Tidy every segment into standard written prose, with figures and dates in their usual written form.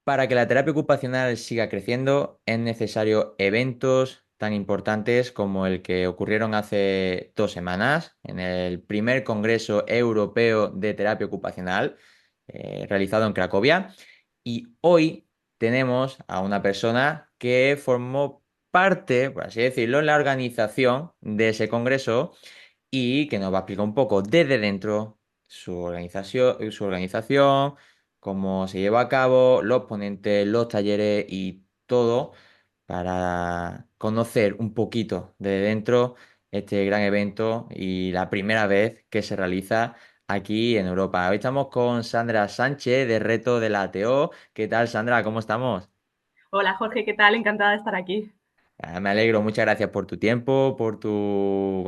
Para que la terapia ocupacional siga creciendo, es necesario eventos tan importantes como el que ocurrieron hace 2 semanas en el primer Congreso Europeo de Terapia Ocupacional, realizado en Cracovia. Y hoy tenemos a una persona que formó parte, por así decirlo, en la organización de ese congreso y que nos va a explicar un poco desde dentro su organización, cómo se lleva a cabo, los ponentes, los talleres y todo para conocer un poquito desde dentro este gran evento y la primera vez que se realiza aquí en Europa. Hoy estamos con Sandra Sánchez de Reto de la ATO. ¿Qué tal, Sandra? ¿Cómo estamos? Hola Jorge, ¿qué tal? Encantada de estar aquí. Me alegro, muchas gracias por tu tiempo, por tu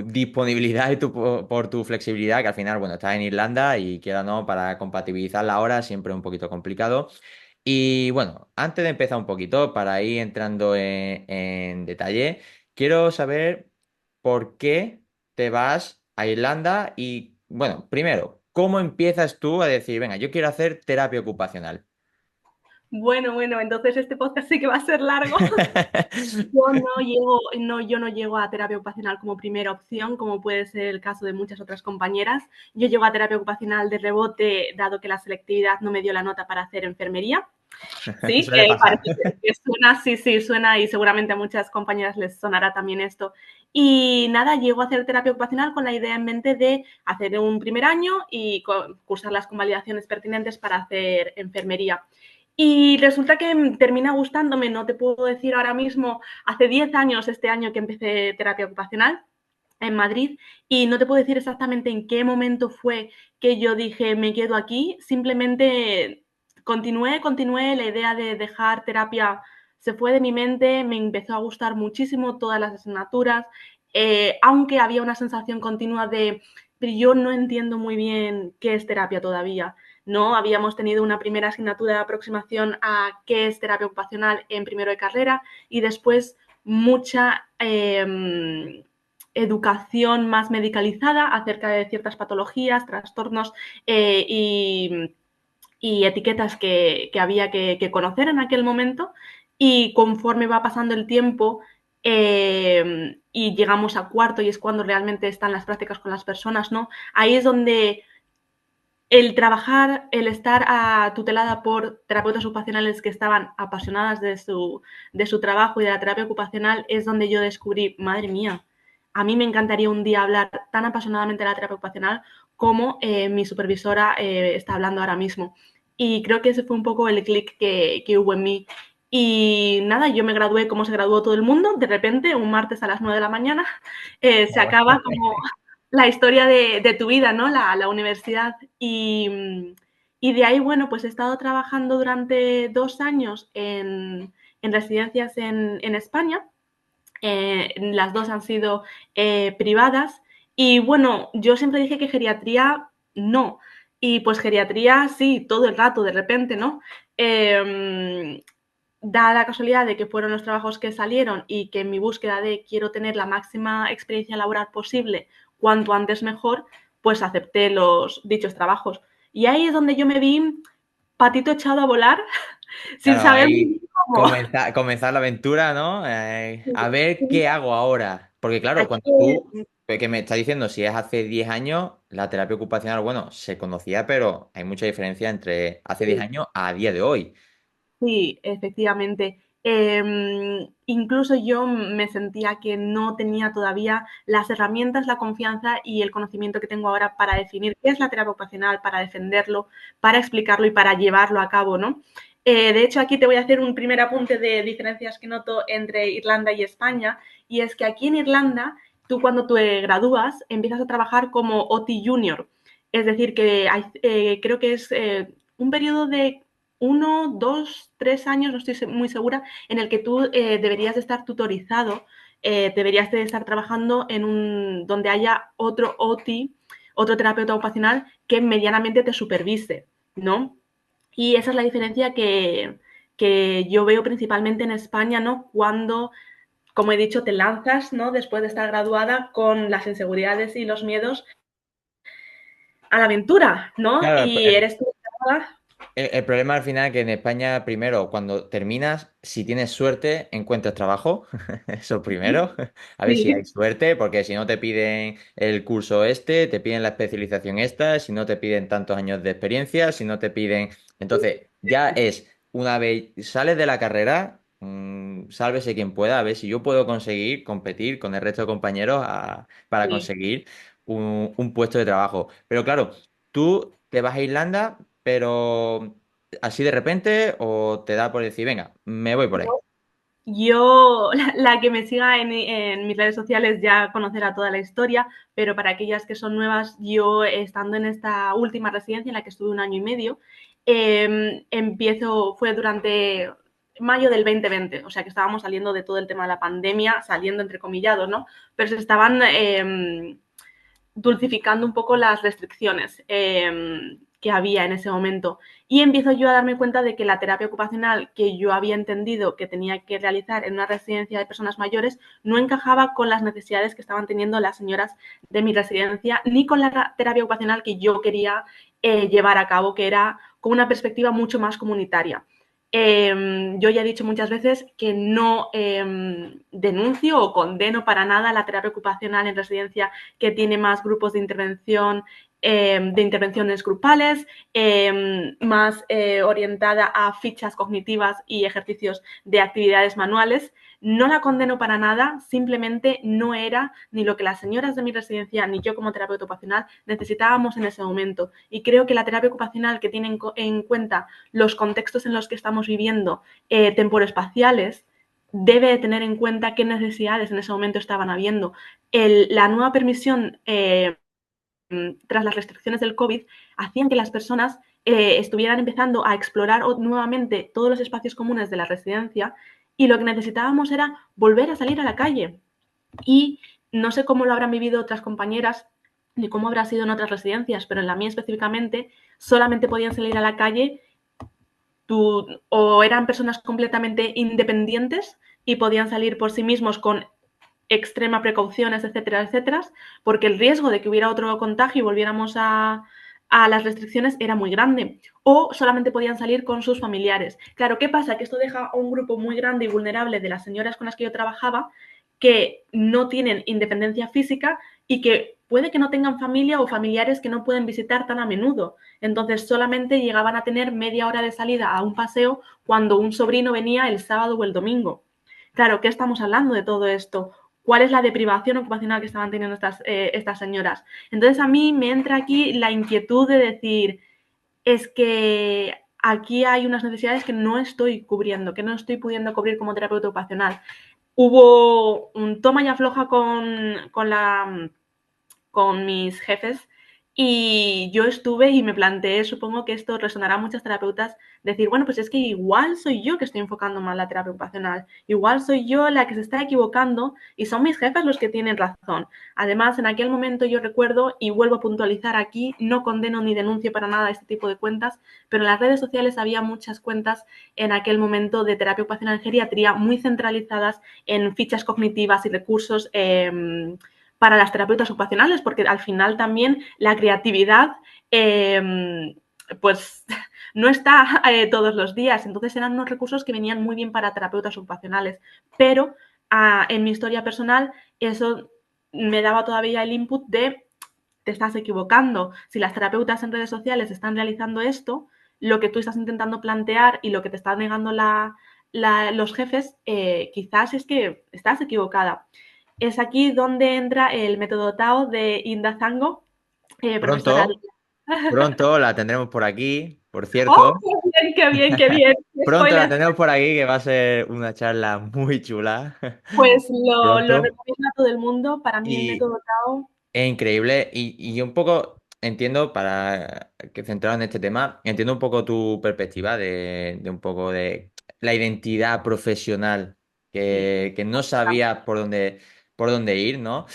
disponibilidad y por tu flexibilidad, que al final, bueno, estás en Irlanda y quiera o no, para compatibilizar la hora siempre es un poquito complicado. Y bueno, antes de empezar un poquito, para ir entrando en detalle, quiero saber por qué te vas a Irlanda y, bueno, primero, ¿cómo empiezas tú a decir, venga, yo quiero hacer terapia ocupacional? Bueno, entonces este podcast sí que va a ser largo. Yo no llego a terapia ocupacional como primera opción, como puede ser el caso de muchas otras compañeras. Yo llego a terapia ocupacional de rebote, dado que la selectividad no me dio la nota para hacer enfermería. Sí, Suele pasar. parece que suena, sí, sí, suena y seguramente a muchas compañeras les sonará también esto. Y nada, llego a hacer terapia ocupacional con la idea en mente de hacer un primer año y cursar las convalidaciones pertinentes para hacer enfermería. Y resulta que termina gustándome, no te puedo decir ahora mismo, hace 10 años este año que empecé terapia ocupacional en Madrid y no te puedo decir exactamente en qué momento fue que yo dije me quedo aquí, simplemente continué, la idea de dejar terapia se fue de mi mente, me empezó a gustar muchísimo todas las asignaturas, aunque había una sensación continua de, pero yo no entiendo muy bien qué es terapia todavía. No, habíamos tenido una primera asignatura de aproximación a qué es terapia ocupacional en primero de carrera y después mucha educación más medicalizada acerca de ciertas patologías, trastornos y etiquetas que había que conocer en aquel momento y conforme va pasando el tiempo y llegamos a cuarto y es cuando realmente están las prácticas con las personas, ¿no? Ahí es donde el trabajar, el estar tutelada por terapeutas ocupacionales que estaban apasionadas de su trabajo y de la terapia ocupacional es donde yo descubrí, madre mía, a mí me encantaría un día hablar tan apasionadamente de la terapia ocupacional como mi supervisora está hablando ahora mismo. Y creo que ese fue un poco el clic que hubo en mí. Y nada, yo me gradué como se graduó todo el mundo, de repente, un martes a las 9 de la mañana, se acaba como la historia de tu vida, ¿no? La universidad. Y de ahí, bueno, pues he estado trabajando durante 2 años en residencias en España. Las dos han sido privadas. Y bueno, yo siempre dije que geriatría no. Y pues geriatría sí, todo el rato, de repente, ¿no? Da la casualidad de que fueron los trabajos que salieron y que en mi búsqueda de quiero tener la máxima experiencia laboral posible, cuanto antes mejor, pues acepté los dichos trabajos. Y ahí es donde yo me vi patito echado a volar sin Claro, saber muy ahí bien cómo. comenzar la aventura, ¿no? A ver qué hago ahora. Porque claro, Aquí, cuando tú, que me estás diciendo, si es hace 10 años, la terapia ocupacional, bueno, se conocía, pero hay mucha diferencia entre hace 10 años a día de hoy. sí, efectivamente. Incluso yo me sentía que no tenía todavía las herramientas, la confianza y el conocimiento que tengo ahora para definir qué es la terapia ocupacional, para defenderlo, para explicarlo y para llevarlo a cabo, ¿no? De hecho, aquí te voy a hacer un primer apunte de diferencias que noto entre Irlanda y España, y es que aquí en Irlanda, tú cuando te gradúas empiezas a trabajar como OT Junior, es decir, que hay, creo que es un periodo de 1, 2, 3 años, no estoy muy segura, en el que tú deberías de estar tutorizado, deberías de estar trabajando en donde haya otro OT, otro terapeuta ocupacional que medianamente te supervise, ¿no? Y esa es la diferencia que yo veo principalmente en España, ¿no? Cuando, como he dicho, te lanzas, ¿no? Después de estar graduada con las inseguridades y los miedos a la aventura, ¿no? Claro, Y eres tú. El problema al final es que en España, primero, cuando terminas, si tienes suerte, encuentras trabajo. Eso primero. A ver si hay Sí, suerte, porque si no te piden el curso este, te piden la especialización esta, si no te piden tantos años de experiencia, si no te piden. Entonces, ya es una vez sales de la carrera, sálvese quien pueda, a ver si yo puedo conseguir competir con el resto de compañeros para sí. conseguir un puesto de trabajo. Pero claro, tú te vas a Irlanda. Pero así de repente o te da por decir, venga, me voy por ahí. Yo, la que me siga en mis redes sociales ya conocerá toda la historia, pero para aquellas que son nuevas, yo estando en esta última residencia en la que estuve un año y medio, fue durante mayo del 2020, o sea que estábamos saliendo de todo el tema de la pandemia, saliendo entre comillados, ¿no? Pero se estaban dulcificando un poco las restricciones que había en ese momento. Y empiezo yo a darme cuenta de que la terapia ocupacional que yo había entendido que tenía que realizar en una residencia de personas mayores no encajaba con las necesidades que estaban teniendo las señoras de mi residencia, ni con la terapia ocupacional que yo quería llevar a cabo, que era con una perspectiva mucho más comunitaria. Yo ya he dicho muchas veces que no denuncio o condeno para nada la terapia ocupacional en residencia que tiene más grupos de intervenciones grupales, más orientada a fichas cognitivas y ejercicios de actividades manuales. No la condeno para nada, simplemente no era ni lo que las señoras de mi residencia ni yo como terapeuta ocupacional necesitábamos en ese momento. Y creo que la terapia ocupacional que tiene en cuenta los contextos en los que estamos viviendo, temporoespaciales, debe tener en cuenta qué necesidades en ese momento estaban habiendo. La nueva permisión tras las restricciones del COVID hacían que las personas estuvieran empezando a explorar nuevamente todos los espacios comunes de la residencia y lo que necesitábamos era volver a salir a la calle. Y no sé cómo lo habrán vivido otras compañeras ni cómo habrá sido en otras residencias, pero en la mía específicamente solamente podían salir a la calle o eran personas completamente independientes y podían salir por sí mismos con extrema precauciones, etcétera, etcétera, porque el riesgo de que hubiera otro contagio y volviéramos a las restricciones era muy grande. O solamente podían salir con sus familiares. Claro, ¿qué pasa? Que esto deja a un grupo muy grande y vulnerable de las señoras con las que yo trabajaba que no tienen independencia física y que puede que no tengan familia o familiares que no pueden visitar tan a menudo. Entonces solamente llegaban a tener media hora de salida a un paseo cuando un sobrino venía el sábado o el domingo. Claro, ¿qué estamos hablando de todo esto? ¿Cuál es la deprivación ocupacional que estaban teniendo estas señoras? Entonces a mí me entra aquí la inquietud de decir, es que aquí hay unas necesidades que no estoy cubriendo, que no estoy pudiendo cubrir como terapeuta ocupacional. Hubo un toma y afloja con mis jefes y yo estuve y me planteé, supongo que esto resonará a muchas terapeutas, decir, bueno, pues es que igual soy yo que estoy enfocando mal la terapia ocupacional, igual soy yo la que se está equivocando y son mis jefes los que tienen razón. Además, en aquel momento yo recuerdo, y vuelvo a puntualizar aquí, no condeno ni denuncio para nada este tipo de cuentas, pero en las redes sociales había muchas cuentas en aquel momento de terapia ocupacional en geriatría muy centralizadas en fichas cognitivas y recursos para las terapeutas ocupacionales, porque al final también la creatividad pues no está todos los días. Entonces eran unos recursos que venían muy bien para terapeutas ocupacionales. Pero en mi historia personal eso me daba todavía el input de te estás equivocando. Si las terapeutas en redes sociales están realizando esto, lo que tú estás intentando plantear y lo que te están negando los jefes, quizás es que estás equivocada. Es aquí donde entra el método Tao de Inda Zango, profesora de... Pronto, pronto la tendremos por aquí, por ¡Oh, cierto. qué bien, qué bien, qué bien! Pronto la Spoiler. tendremos por aquí, que va a ser una charla muy chula. Pues lo Pronto. recomiendo a todo el mundo. Para mí el Y método Tao... es increíble y un poco entiendo, para que centrado en este tema, entiendo un poco tu perspectiva de un poco de la identidad profesional Sí, que no sabías por dónde ir, ¿no?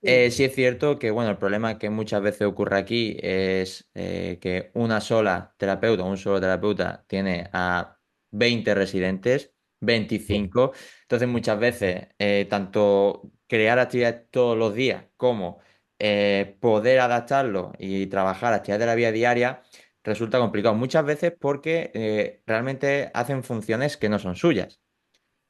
sí, Sí es cierto que, bueno, el problema que muchas veces ocurre aquí es que una sola terapeuta, un solo terapeuta tiene a 20 residentes, sí, 25. Entonces muchas veces tanto crear actividades todos los días como poder adaptarlo y trabajar actividades de la vida diaria, resulta complicado. Muchas veces porque realmente hacen funciones que no son suyas.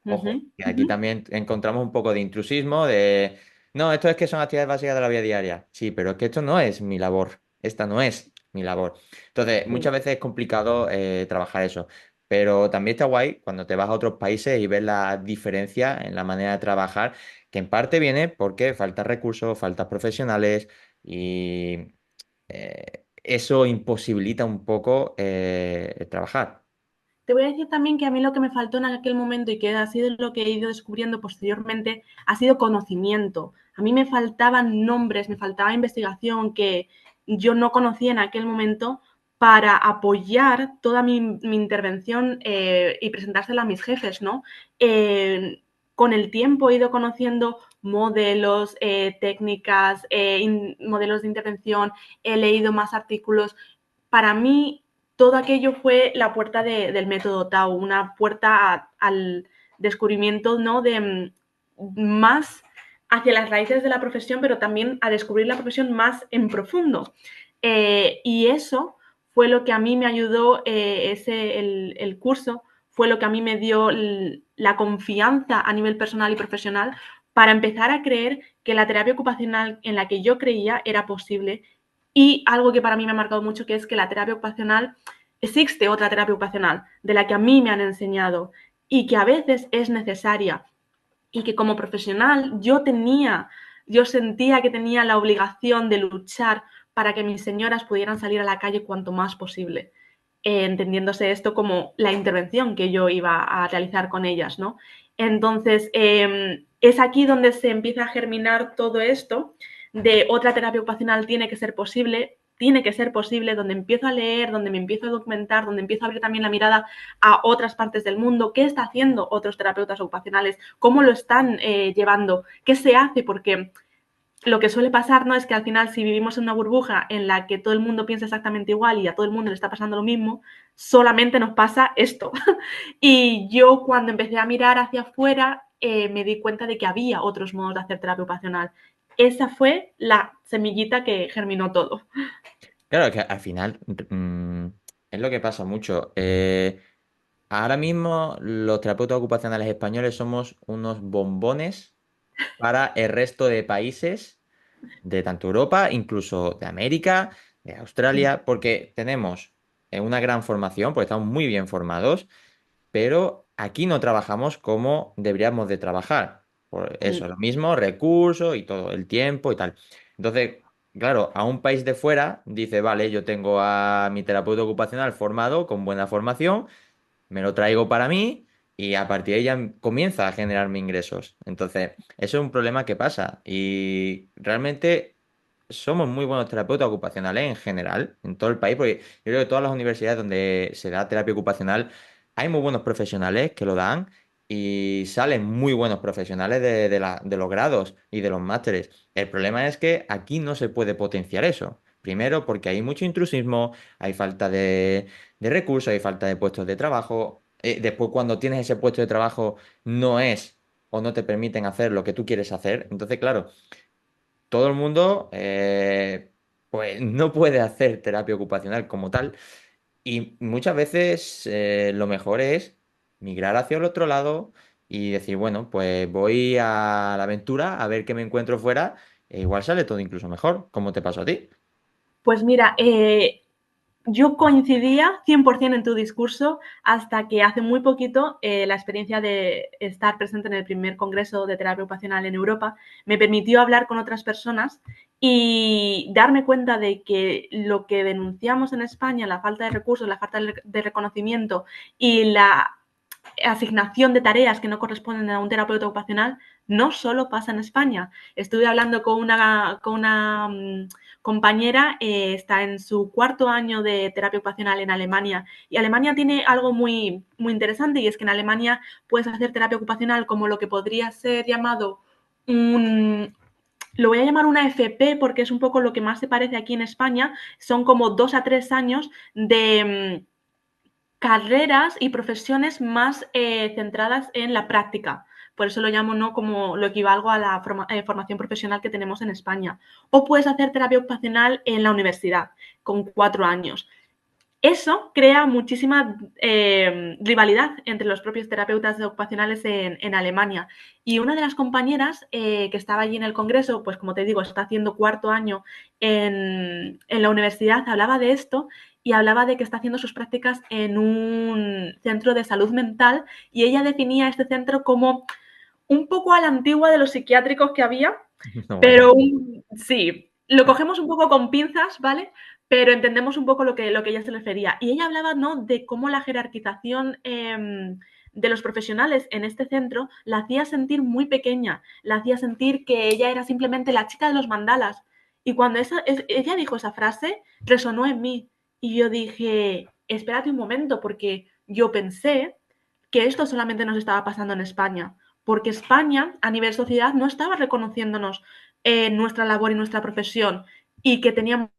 Ujú, Ojo, que aquí ujú. también encontramos un poco de intrusismo, de, no, esto es que son actividades básicas de la vida diaria. Sí, pero es que esto no es mi labor, esta no es mi labor. Entonces, Sí. muchas veces es complicado trabajar eso, pero también está guay cuando te vas a otros países y ves la diferencia en la manera de trabajar, que en parte viene porque faltan recursos, faltan profesionales y eso imposibilita un poco trabajar. Te voy a decir también que a mí lo que me faltó en aquel momento y que ha sido lo que he ido descubriendo posteriormente ha sido conocimiento. A mí me faltaban nombres, me faltaba investigación que yo no conocía en aquel momento para apoyar toda mi intervención y presentársela a mis jefes, ¿no? Con el tiempo he ido conociendo modelos, técnicas, modelos de intervención, he leído más artículos. Para mí todo aquello fue la puerta del método Tao, una puerta al descubrimiento, ¿no? de más hacia las raíces de la profesión, pero también a descubrir la profesión más en profundo. Y eso fue lo que a mí me ayudó, el curso, fue lo que a mí me dio la confianza a nivel personal y profesional para empezar a creer que la terapia ocupacional en la que yo creía era posible. Y algo que para mí me ha marcado mucho, que es que la terapia ocupacional, existe otra terapia ocupacional de la que a mí me han enseñado y que a veces es necesaria y que como profesional yo sentía que tenía la obligación de luchar para que mis señoras pudieran salir a la calle cuanto más posible, entendiéndose esto como la intervención que yo iba a realizar con ellas, ¿no? Entonces, es aquí donde se empieza a germinar todo esto de otra terapia ocupacional tiene que ser posible, donde empiezo a leer, donde me empiezo a documentar, donde empiezo a abrir también la mirada a otras partes del mundo, qué está haciendo otros terapeutas ocupacionales, cómo lo están llevando, qué se hace, porque lo que suele pasar, ¿no? Es que al final, si vivimos en una burbuja en la que todo el mundo piensa exactamente igual y a todo el mundo le está pasando lo mismo, solamente nos pasa esto. Y yo cuando empecé a mirar hacia afuera, me di cuenta de que había otros modos de hacer terapia ocupacional. Esa fue la semillita que germinó todo. Claro, que al final es lo que pasa mucho. Ahora mismo los terapeutas ocupacionales españoles somos unos bombones para el resto de países de tanto Europa, incluso de América, de Australia, porque tenemos una gran formación, porque estamos muy bien formados, pero aquí no trabajamos como deberíamos de trabajar. Por eso, lo mismo, recursos y todo, el tiempo y tal. Entonces, claro, a un país de fuera dice, vale, yo tengo a mi terapeuta ocupacional formado con buena formación, me lo traigo para mí y a partir de ahí ya comienza a generarme ingresos. Entonces, eso es un problema que pasa y realmente somos muy buenos terapeutas ocupacionales en general, en todo el país, porque yo creo que todas las universidades donde se da terapia ocupacional hay muy buenos profesionales que lo dan y salen muy buenos profesionales de los grados y de los másteres. El problema es que aquí no se puede potenciar eso. Primero, porque hay mucho intrusismo, hay falta de recursos, hay falta de puestos de trabajo. Después, cuando tienes ese puesto de trabajo, no es o no te permiten hacer lo que tú quieres hacer. Entonces, claro, todo el mundo pues no puede hacer terapia ocupacional como tal. Y muchas veces lo mejor es migrar hacia el otro lado y decir, bueno, pues voy a la aventura a ver qué me encuentro fuera. E igual sale todo incluso mejor, como te pasó a ti. Pues mira, yo coincidía 100% en tu discurso hasta que hace muy poquito la experiencia de estar presente en el primer congreso de terapia ocupacional en Europa me permitió hablar con otras personas y darme cuenta de que lo que denunciamos en España, la falta de recursos, la falta de reconocimiento y la asignación de tareas que no corresponden a un terapeuta ocupacional no solo pasa en España. Estuve hablando con una compañera, está en su cuarto año de terapia ocupacional en Alemania y Alemania tiene algo muy, muy interesante y es que en Alemania puedes hacer terapia ocupacional como lo que podría ser llamado un, lo voy a llamar una FP porque es un poco lo que más se parece aquí en España, son como 2 a 3 años de carreras y profesiones más centradas en la práctica. Por eso lo llamo no como lo equivalgo a la formación profesional que tenemos en España. O puedes hacer terapia ocupacional en la universidad con 4 años. Eso crea muchísima rivalidad entre los propios terapeutas ocupacionales en Alemania. Y una de las compañeras que estaba allí en el congreso, pues como te digo, está haciendo cuarto año en la universidad, hablaba de esto y hablaba de que está haciendo sus prácticas en un centro de salud mental y ella definía este centro como un poco a la antigua de los psiquiátricos que había, No, bueno. pero sí, lo cogemos un poco con pinzas, ¿vale? Pero entendemos un poco lo que ella se refería. Y ella hablaba, ¿no?, de cómo la jerarquización de los profesionales en este centro la hacía sentir muy pequeña, la hacía sentir que ella era simplemente la chica de los mandalas. Y cuando ella dijo esa frase, resonó en mí. Y yo dije, espérate un momento, porque yo pensé que esto solamente nos estaba pasando en España, porque España, a nivel sociedad, no estaba reconociéndonos nuestra labor y nuestra profesión y que teníamos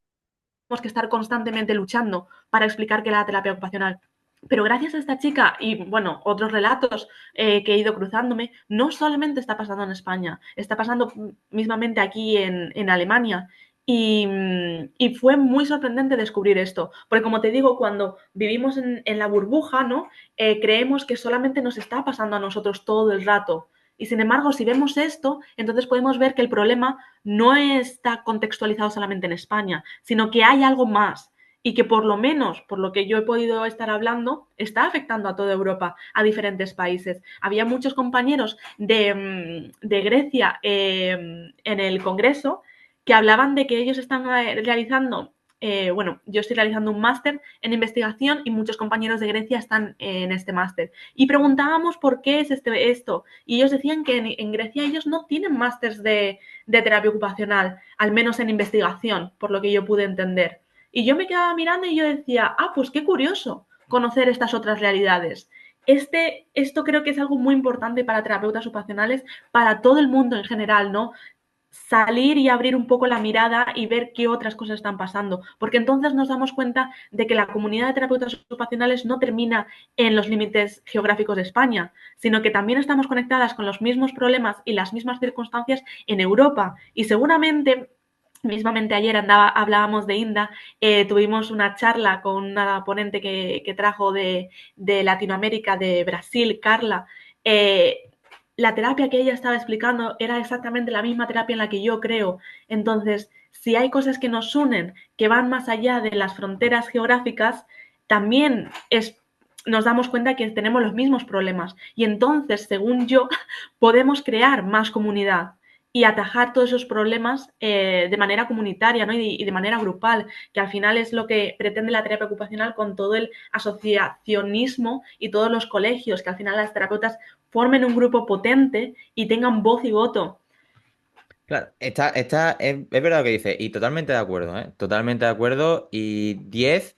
que estar constantemente luchando para explicar qué era la terapia ocupacional. Pero gracias a esta chica y, bueno, otros relatos que he ido cruzándome, no solamente está pasando en España, está pasando mismamente aquí en Alemania. Y fue muy sorprendente descubrir esto, porque como te digo, cuando vivimos en la burbuja, ¿no? Creemos que solamente nos está pasando a nosotros todo el rato. Y sin embargo, si vemos esto, entonces podemos ver que el problema no está contextualizado solamente en España, sino que hay algo más y que por lo menos, por lo que yo he podido estar hablando, está afectando a toda Europa, a diferentes países. Había muchos compañeros de Grecia en el Congreso que hablaban de que ellos están realizando, bueno, yo estoy realizando un máster en investigación y muchos compañeros de Grecia están en este máster. Y preguntábamos por qué es esto. Y ellos decían que en Grecia ellos no tienen másters de terapia ocupacional, al menos en investigación, por lo que yo pude entender. Y yo me quedaba mirando y yo decía, ah, pues qué curioso conocer estas otras realidades. Esto creo que es algo muy importante para terapeutas ocupacionales, para todo el mundo en general, ¿no? Salir y abrir un poco la mirada y ver qué otras cosas están pasando, porque entonces nos damos cuenta de que la comunidad de terapeutas ocupacionales no termina en los límites geográficos de España, sino que también estamos conectadas con los mismos problemas y las mismas circunstancias en Europa. Y seguramente, mismamente ayer hablábamos de INDA, tuvimos una charla con una ponente que trajo de Latinoamérica, de Brasil, Carla. La terapia que ella estaba explicando era exactamente la misma terapia en la que yo creo. Entonces, si hay cosas que nos unen, que van más allá de las fronteras geográficas, también nos damos cuenta que tenemos los mismos problemas. Y entonces, según yo, podemos crear más comunidad y atajar todos esos problemas de manera comunitaria, ¿no? y de manera grupal, que al final es lo que pretende la terapia ocupacional con todo el asociacionismo y todos los colegios, que al final las terapeutas formen un grupo potente y tengan voz y voto. Claro, es verdad lo que dice, y totalmente de acuerdo, ¿eh? Totalmente de acuerdo. Y 10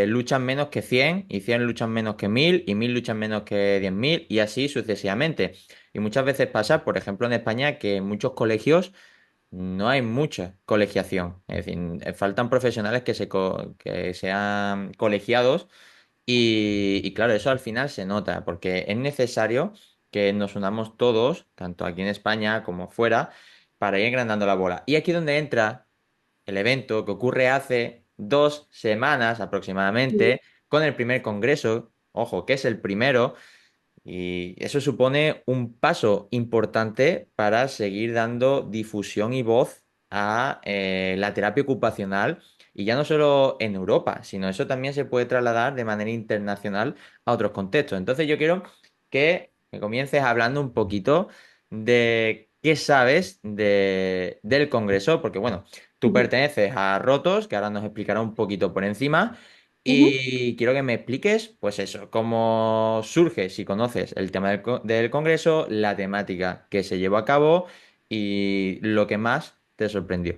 luchan menos que 100 y 100 luchan menos que 1000 y 1000 luchan menos que 10.000 y así sucesivamente. Y muchas veces pasa, por ejemplo, en España, que en muchos colegios no hay mucha colegiación. Es decir, faltan profesionales que sean colegiados y claro, eso al final se nota, porque es necesario que nos unamos todos, tanto aquí en España como fuera, para ir agrandando la bola. Y aquí es donde entra el evento que ocurre hace 2 semanas aproximadamente, con el primer congreso, ojo, que es el primero, y eso supone un paso importante para seguir dando difusión y voz a la terapia ocupacional. Y ya no solo en Europa, sino eso también se puede trasladar de manera internacional a otros contextos. Entonces yo quiero que me comiences hablando un poquito de qué sabes del Congreso, porque bueno, tú Ujú, perteneces a Rotos, que ahora nos explicará un poquito por encima. ujú. Y quiero que me expliques, pues eso, cómo surge, si conoces el tema del Congreso, la temática que se llevó a cabo y lo que más te sorprendió.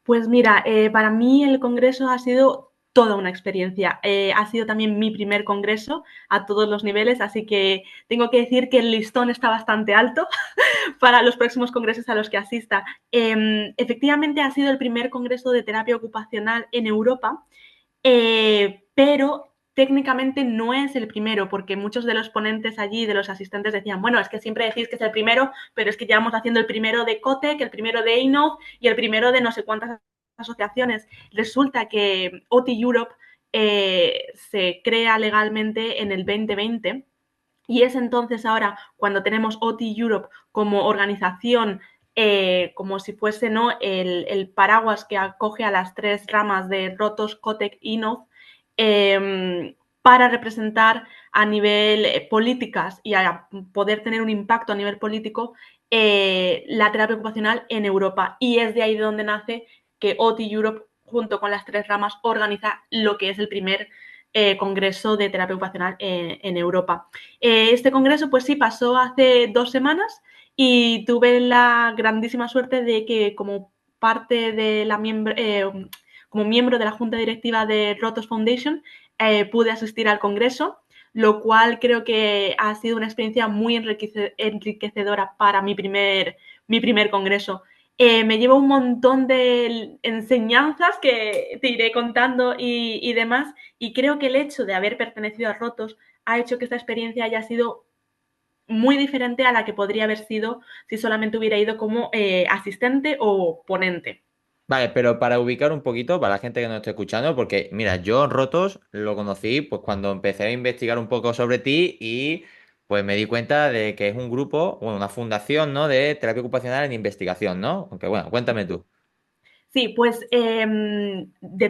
Pues mira, para mí el congreso ha sido toda una experiencia. Ha sido también mi primer congreso a todos los niveles, así que tengo que decir que el listón está bastante alto para los próximos congresos a los que asista. Efectivamente, ha sido el primer congreso de terapia ocupacional en Europa, pero técnicamente no es el primero, porque muchos de los ponentes allí, de los asistentes, decían, bueno, es que siempre decís que es el primero, pero es que llevamos haciendo el primero de COTEC, el primero de EINOF y el primero de no sé cuántas asociaciones, resulta que OT Europe se crea legalmente en el 2020 y es entonces ahora cuando tenemos OT Europe como organización, como si fuese, ¿no?, el paraguas que acoge a las tres ramas de Rotos, Cotec y Inov, para representar a nivel políticas y a poder tener un impacto a nivel político la terapia ocupacional en Europa. Y es de ahí de donde nace que OT Europe, junto con las tres ramas, organiza lo que es el primer congreso de terapia ocupacional en Europa. Este congreso, pues sí, pasó hace 2 semanas y tuve la grandísima suerte de que como parte de la como miembro de la junta directiva de Rotos Foundation, pude asistir al congreso, lo cual creo que ha sido una experiencia muy enriquecedora para mi primer congreso. Me llevo un montón de enseñanzas que te iré contando y demás, y creo que el hecho de haber pertenecido a Rotos ha hecho que esta experiencia haya sido muy diferente a la que podría haber sido si solamente hubiera ido como asistente o ponente. Vale, pero para ubicar un poquito, para la gente que nos esté escuchando, porque mira, yo Rotos lo conocí pues cuando empecé a investigar un poco sobre ti y pues me di cuenta de que es un grupo, bueno, una fundación, ¿no? De terapia ocupacional en investigación, ¿no? Aunque bueno, cuéntame tú. Sí, pues de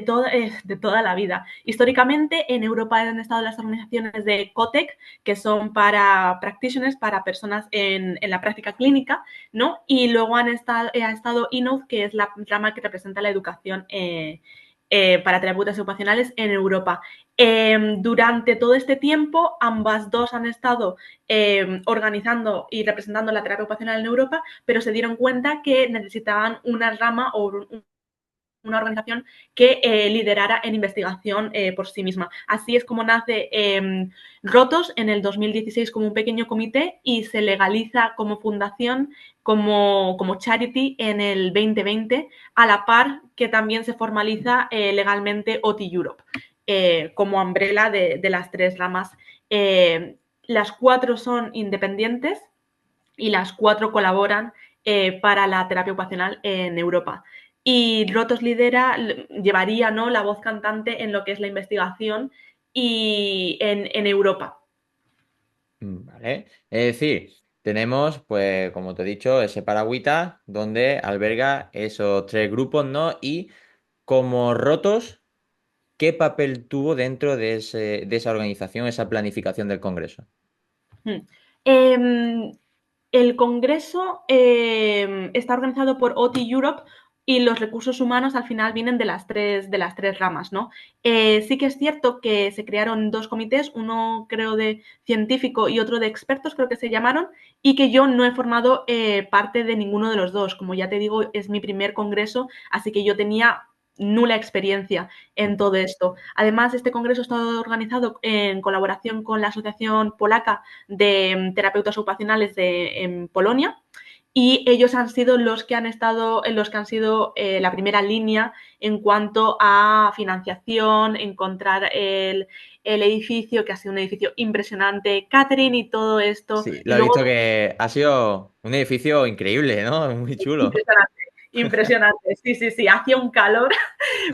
toda la vida. Históricamente en Europa han estado las organizaciones de COTEC, que son para practitioners, para personas en la práctica clínica, ¿no? Y luego ha estado INOV, que es la rama que representa la educación para terapeutas ocupacionales en Europa. Durante todo este tiempo, ambas dos han estado organizando y representando la terapia ocupacional en Europa, pero se dieron cuenta que necesitaban una rama o una organización que liderara en investigación por sí misma. Así es como nace Rotos en el 2016 como un pequeño comité y se legaliza como fundación, como charity en el 2020, a la par que también se formaliza legalmente OT Europe como umbrella de las tres ramas. Las 4 son independientes y las 4 colaboran para la terapia ocupacional en Europa. Y Rotos lidera, llevaría, ¿no?, la voz cantante en lo que es la investigación y en Europa. Vale. Es decir, tenemos, pues, como te he dicho, ese paragüita donde alberga esos tres grupos, ¿no? Y como Rotos, ¿qué papel tuvo dentro de esa organización, esa planificación del Congreso? Eh, el Congreso está organizado por OT Europe y los recursos humanos al final vienen de las tres ramas, ¿no? Sí que es cierto que se crearon 2 comités, uno creo de científico y otro de expertos, creo que se llamaron, y que yo no he formado parte de ninguno de los dos. Como ya te digo, es mi primer congreso, así que yo tenía nula experiencia en todo esto. Además, este congreso está organizado en colaboración con la Asociación Polaca de Terapeutas Ocupacionales en Polonia, y ellos han sido los que han estado, los que han sido la primera línea en cuanto a financiación, encontrar el edificio, que ha sido un edificio impresionante, catering y todo esto. Sí, Y lo he luego visto que ha sido un edificio increíble, ¿no? Muy chulo. impresionante, impresionante. Sí, sí, sí, hacía un calor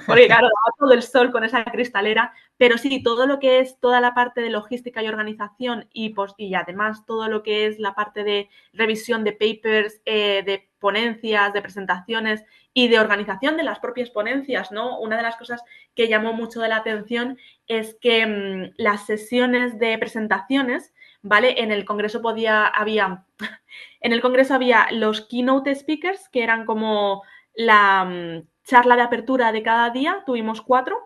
porque claro, daba todo el sol con esa cristalera, pero sí, todo lo que es toda la parte de logística y organización y además todo lo que es la parte de revisión de papers, de ponencias, de presentaciones y de organización de las propias ponencias, ¿no? Una de las cosas que llamó mucho de la atención es que las sesiones de presentaciones, ¿vale? En el congreso había los keynote speakers, que eran como la charla de apertura de cada día, tuvimos 4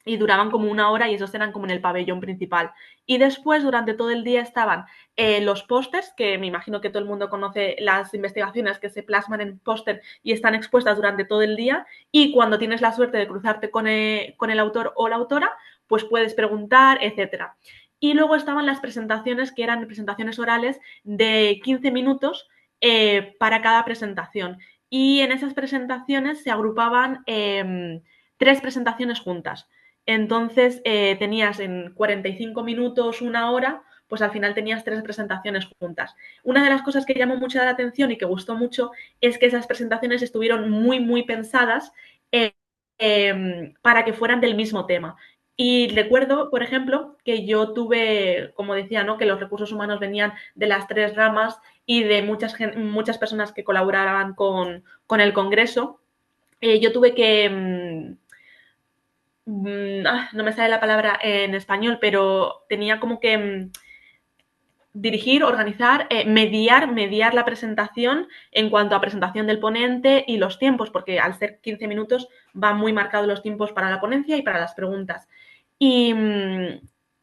y duraban como 1 hora y esos eran como en el pabellón principal. Y después, durante todo el día, estaban los pósters, que me imagino que todo el mundo conoce las investigaciones que se plasman en póster y están expuestas durante todo el día. Y cuando tienes la suerte de cruzarte con el autor o la autora, pues puedes preguntar, etcétera. Y luego estaban las presentaciones, que eran presentaciones orales de 15 minutos para cada presentación. Y en esas presentaciones se agrupaban 3 presentaciones juntas. Entonces tenías en 45 minutos, 1 hora, pues al final tenías 3 presentaciones juntas. Una de las cosas que llamó mucho la atención y que gustó mucho es que esas presentaciones estuvieron muy, muy pensadas eh, para que fueran del mismo tema. Y recuerdo, por ejemplo, que yo tuve, como decía, ¿no? Que los recursos humanos venían de las tres ramas y de muchas personas que colaboraban con el Congreso. Yo tuve que, no me sale la palabra en español, pero tenía como que dirigir, organizar, mediar la presentación en cuanto a presentación del ponente y los tiempos, porque al ser 15 minutos van muy marcados los tiempos para la ponencia y para las preguntas. Y,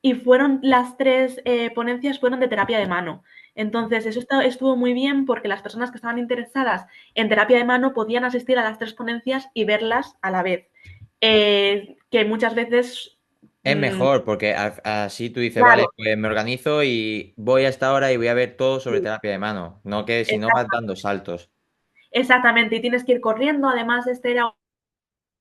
y fueron las tres ponencias fueron de terapia de mano. Entonces, eso estuvo muy bien porque las personas que estaban interesadas en terapia de mano podían asistir a las tres ponencias y verlas a la vez. Que muchas veces, Es mejor porque así tú dices, vale, claro, pues me organizo y voy a esta hora y voy a ver todo sobre terapia de mano. No que si no vas dando saltos. exactamente, y tienes que ir corriendo. Además, este era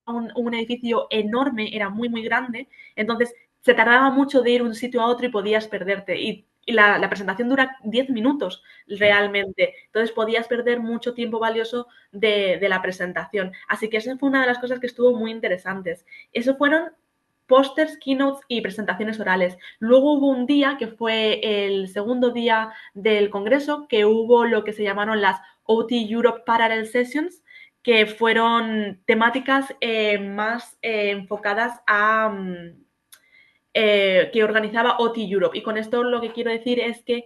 un edificio enorme, era muy, muy grande, entonces se tardaba mucho de ir de un sitio a otro y podías perderte. Y la presentación dura 10 minutos realmente, entonces podías perder mucho tiempo valioso de la presentación. Así que esa fue una de las cosas que estuvo muy interesantes. Eso fueron pósters, keynotes y presentaciones orales. Luego hubo un día que fue el segundo día del Congreso, que hubo lo que se llamaron las OT Europe Parallel Sessions, que fueron temáticas más enfocadas a que organizaba OT Europe. Y con esto lo que quiero decir es que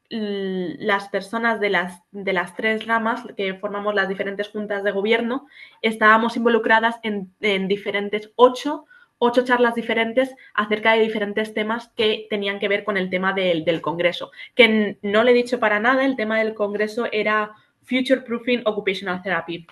las personas de las tres ramas que formamos las diferentes juntas de gobierno estábamos involucradas en diferentes ocho charlas diferentes acerca de diferentes temas que tenían que ver con el tema del Congreso. Que no le he dicho para nada, el tema del Congreso era Future Proofing Occupational Therapy.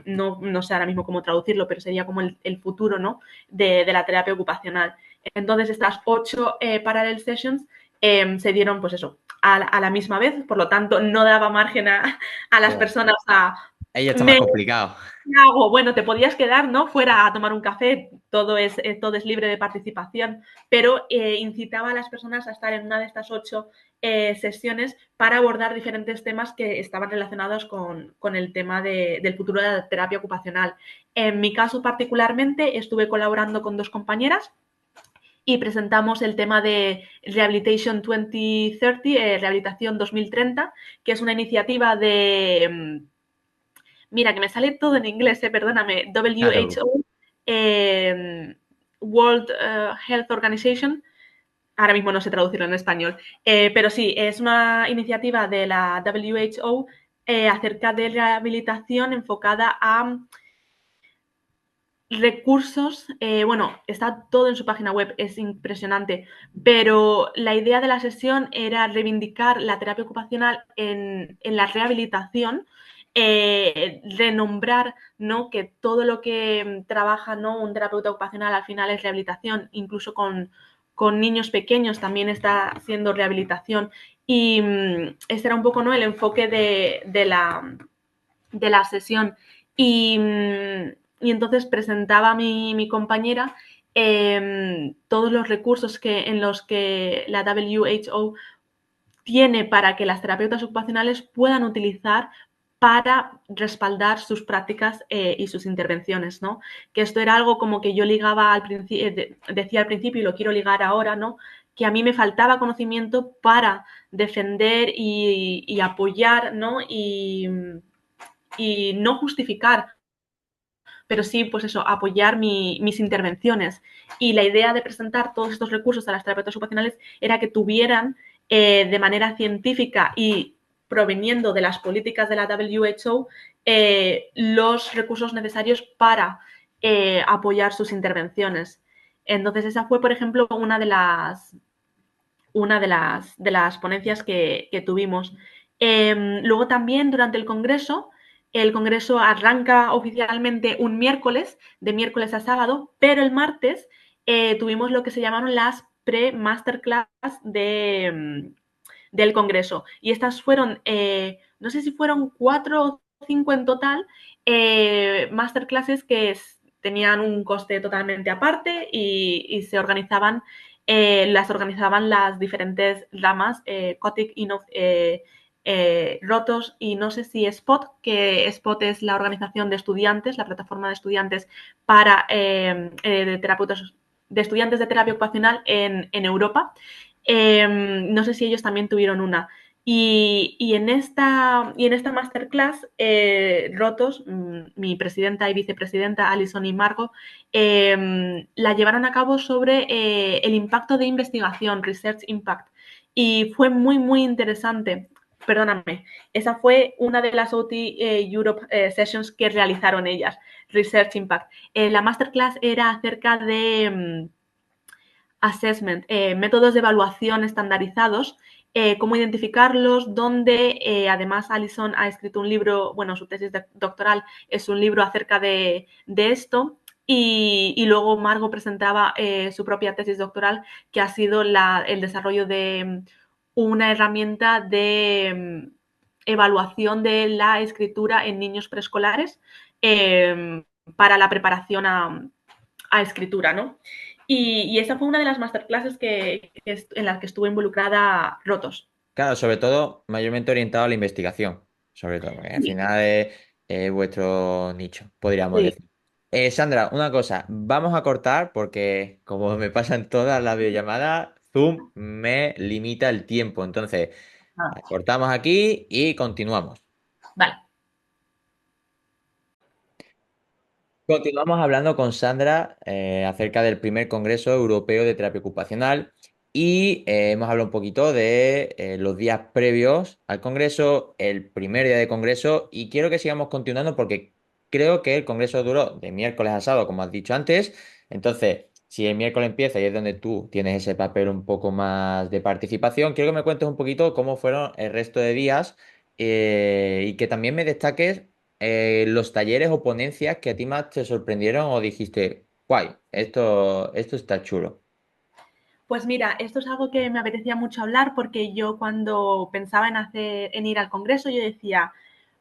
No sé ahora mismo cómo traducirlo, pero sería como el futuro, ¿no? De la terapia ocupacional. Entonces, estas 8 parallel sessions se dieron, pues eso, a la misma vez, por lo tanto, no daba margen a las Bueno, personas a... ahí ya está más Me, complicado. ¿qué hago? Bueno, te podías quedar, ¿no? Fuera a tomar un café, todo es libre de participación, pero incitaba a las personas a estar en una de estas 8 sesiones para abordar diferentes temas que estaban relacionados con el tema del futuro de la terapia ocupacional. En mi caso particularmente estuve colaborando con dos compañeras y presentamos el tema de Rehabilitation 2030, Rehabilitación 2030, que es una iniciativa de mira, que me sale todo en inglés, perdóname, Ah, te preocupes. WHO, World Health Organization, ahora mismo no sé traducirlo en español, pero sí, es una iniciativa de la WHO acerca de rehabilitación enfocada a recursos, bueno, está todo en su página web, es impresionante, pero la idea de la sesión era reivindicar la terapia ocupacional en la rehabilitación, renombrar, ¿no? Que todo lo que trabaja, ¿no? Un terapeuta ocupacional al final es rehabilitación, incluso con niños pequeños también está haciendo rehabilitación. Y este era un poco, ¿no? El enfoque de la sesión. Y, y entonces presentaba a mi compañera todos los recursos en los que la WHO tiene para que las terapeutas ocupacionales puedan utilizar para respaldar sus prácticas y sus intervenciones, ¿no? Que esto era algo como que yo ligaba al principio, decía al principio y lo quiero ligar ahora, ¿no? Que a mí me faltaba conocimiento para defender y apoyar, ¿no? Y no justificar, pero sí, pues eso, apoyar mis intervenciones. Y la idea de presentar todos estos recursos a las terapeutas ocupacionales era que tuvieran de manera científica y proveniendo de las políticas de la WHO los recursos necesarios para apoyar sus intervenciones. Entonces, esa fue, por ejemplo, de las ponencias que tuvimos. Luego también durante el Congreso arranca oficialmente un miércoles, de miércoles a sábado, pero el martes tuvimos lo que se llamaron las pre-masterclass del Congreso. Y estas fueron, no sé si fueron 4 o 5 en total, masterclasses que tenían un coste totalmente aparte y se organizaban las diferentes ramas, COTIC, Rotos y no sé si Spot, que Spot es la organización de estudiantes, la plataforma de estudiantes para de terapeutas, de estudiantes de terapia ocupacional en Europa. No sé si ellos también tuvieron una. Y en esta masterclass, Rotos, mi presidenta y vicepresidenta, Alison y Margo, la llevaron a cabo sobre el impacto de investigación, Research Impact. Y fue muy, muy interesante. Perdóname, esa fue una de las OT Europe Sessions que realizaron ellas, Research Impact. La masterclass era acerca de assessment, métodos de evaluación estandarizados, cómo identificarlos, dónde además Alison ha escrito un libro, bueno, su tesis doctoral es un libro acerca de esto. Y luego Margo presentaba su propia tesis doctoral, que ha sido el desarrollo de una herramienta de evaluación de la escritura en niños preescolares para la preparación a escritura, ¿no? Y esa fue una de las masterclasses en las que estuvo involucrada Rotos. Claro, sobre todo, mayormente orientado a la investigación, sobre todo, porque al Sí, final es vuestro nicho, podríamos sí. decir. Sandra, una cosa, vamos a cortar porque como me pasan todas las videollamadas, Zoom me limita el tiempo. Entonces, Ah, cortamos aquí y continuamos. vale. Continuamos hablando con Sandra acerca del primer Congreso Europeo de Terapia Ocupacional y hemos hablado un poquito de los días previos al Congreso, el primer día de Congreso y quiero que sigamos continuando porque creo que el Congreso duró de miércoles a sábado, como has dicho antes. Entonces, si el miércoles empieza y es donde tú tienes ese papel un poco más de participación, quiero que me cuentes un poquito cómo fueron el resto de días y que también me destaques los talleres o ponencias que a ti más te sorprendieron o dijiste, guay, esto está chulo. Pues mira, esto es algo que me apetecía mucho hablar porque yo cuando pensaba en ir al Congreso, yo decía,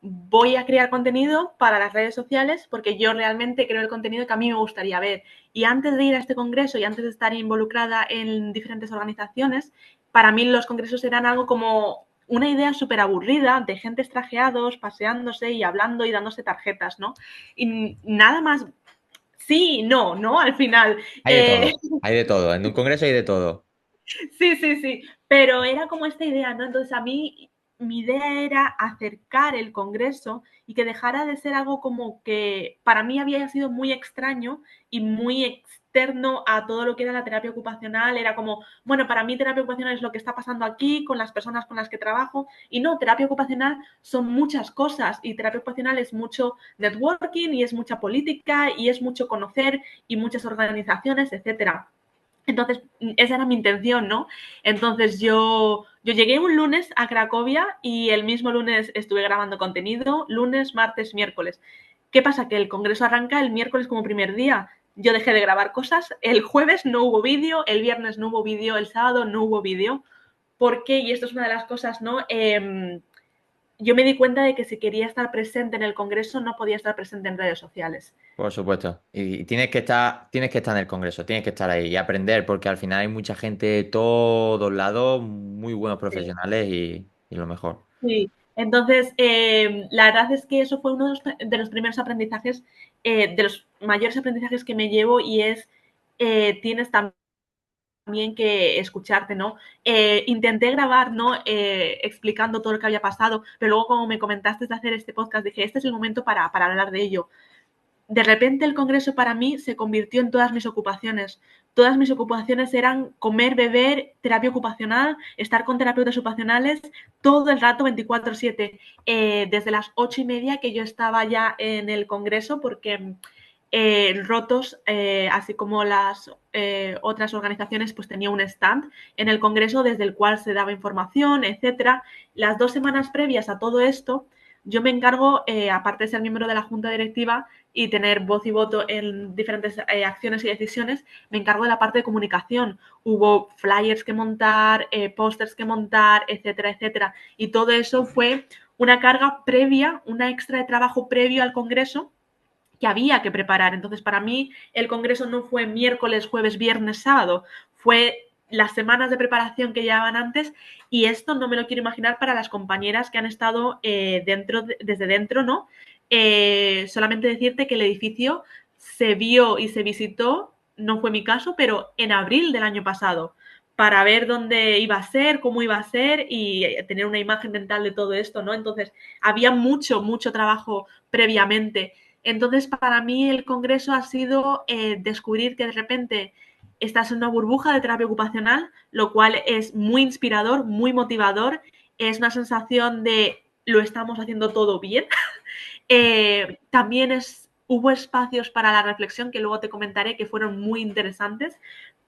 voy a crear contenido para las redes sociales porque yo realmente creo el contenido que a mí me gustaría ver. Y antes de ir a este Congreso y antes de estar involucrada en diferentes organizaciones, para mí los congresos eran algo como una idea súper aburrida de gente trajeados, paseándose y hablando y dándose tarjetas, ¿no? Y nada más, sí, no, ¿no? Al final. Hay de todo, hay de todo. En un congreso hay de todo. Sí, sí, sí, pero era como esta idea, ¿no? Entonces a mí mi idea era acercar el Congreso y que dejara de ser algo como que para mí había sido muy extraño y muy externo a todo lo que era la terapia ocupacional. Era como, bueno, para mí terapia ocupacional es lo que está pasando aquí con las personas con las que trabajo y no, terapia ocupacional son muchas cosas y terapia ocupacional es mucho networking y es mucha política y es mucho conocer y muchas organizaciones, etcétera. Entonces, esa era mi intención, ¿no? Entonces, yo llegué un lunes a Cracovia y el mismo lunes estuve grabando contenido, lunes, martes, miércoles. ¿Qué pasa? Que el congreso arranca el miércoles como primer día. Yo dejé de grabar cosas, el jueves no hubo vídeo, el viernes no hubo vídeo, el sábado no hubo vídeo. ¿Por qué? Y esto es una de las cosas, ¿no? Yo me di cuenta de que si quería estar presente en el congreso no podía estar presente en redes sociales. Por supuesto. Y tienes que estar en el congreso, tienes que estar ahí y aprender, porque al final hay mucha gente de todos lados, muy buenos Sí. profesionales y lo mejor. Sí, entonces la verdad es que eso fue uno de los primeros aprendizajes, de los mayores aprendizajes que me llevo y es, tienes también que escucharte, ¿no? Intenté grabar, ¿no? Explicando todo lo que había pasado, pero luego como me comentaste de hacer este podcast, dije, este es el momento para hablar de ello. De repente el congreso para mí se convirtió en todas mis ocupaciones. Todas mis ocupaciones eran comer, beber, terapia ocupacional, estar con terapeutas ocupacionales todo el rato 24/7. Desde las 8:30 que yo estaba ya en el congreso porque Rotos, así como las otras organizaciones, pues tenía un stand en el congreso desde el cual se daba información, etcétera. Las 2 semanas previas a todo esto, yo me encargo, aparte de ser miembro de la junta directiva y tener voz y voto en diferentes acciones y decisiones, me encargo de la parte de comunicación. Hubo flyers que montar, pósters que montar, etcétera, etcétera. Y todo eso fue una carga previa, una extra de trabajo previo al congreso que había que preparar. Entonces, para mí, el congreso no fue miércoles, jueves, viernes, sábado. Fue las semanas de preparación que llevaban antes, y esto no me lo quiero imaginar para las compañeras que han estado desde dentro, ¿no? Solamente decirte que el edificio se vio y se visitó, no fue mi caso, pero en abril del año pasado, para ver dónde iba a ser, cómo iba a ser y tener una imagen mental de todo esto, ¿no? Entonces, había mucho, mucho trabajo previamente. Entonces, para mí el congreso ha sido descubrir que de repente estás en una burbuja de terapia ocupacional, lo cual es muy inspirador, muy motivador, es una sensación de lo estamos haciendo todo bien. También hubo espacios para la reflexión que luego te comentaré que fueron muy interesantes,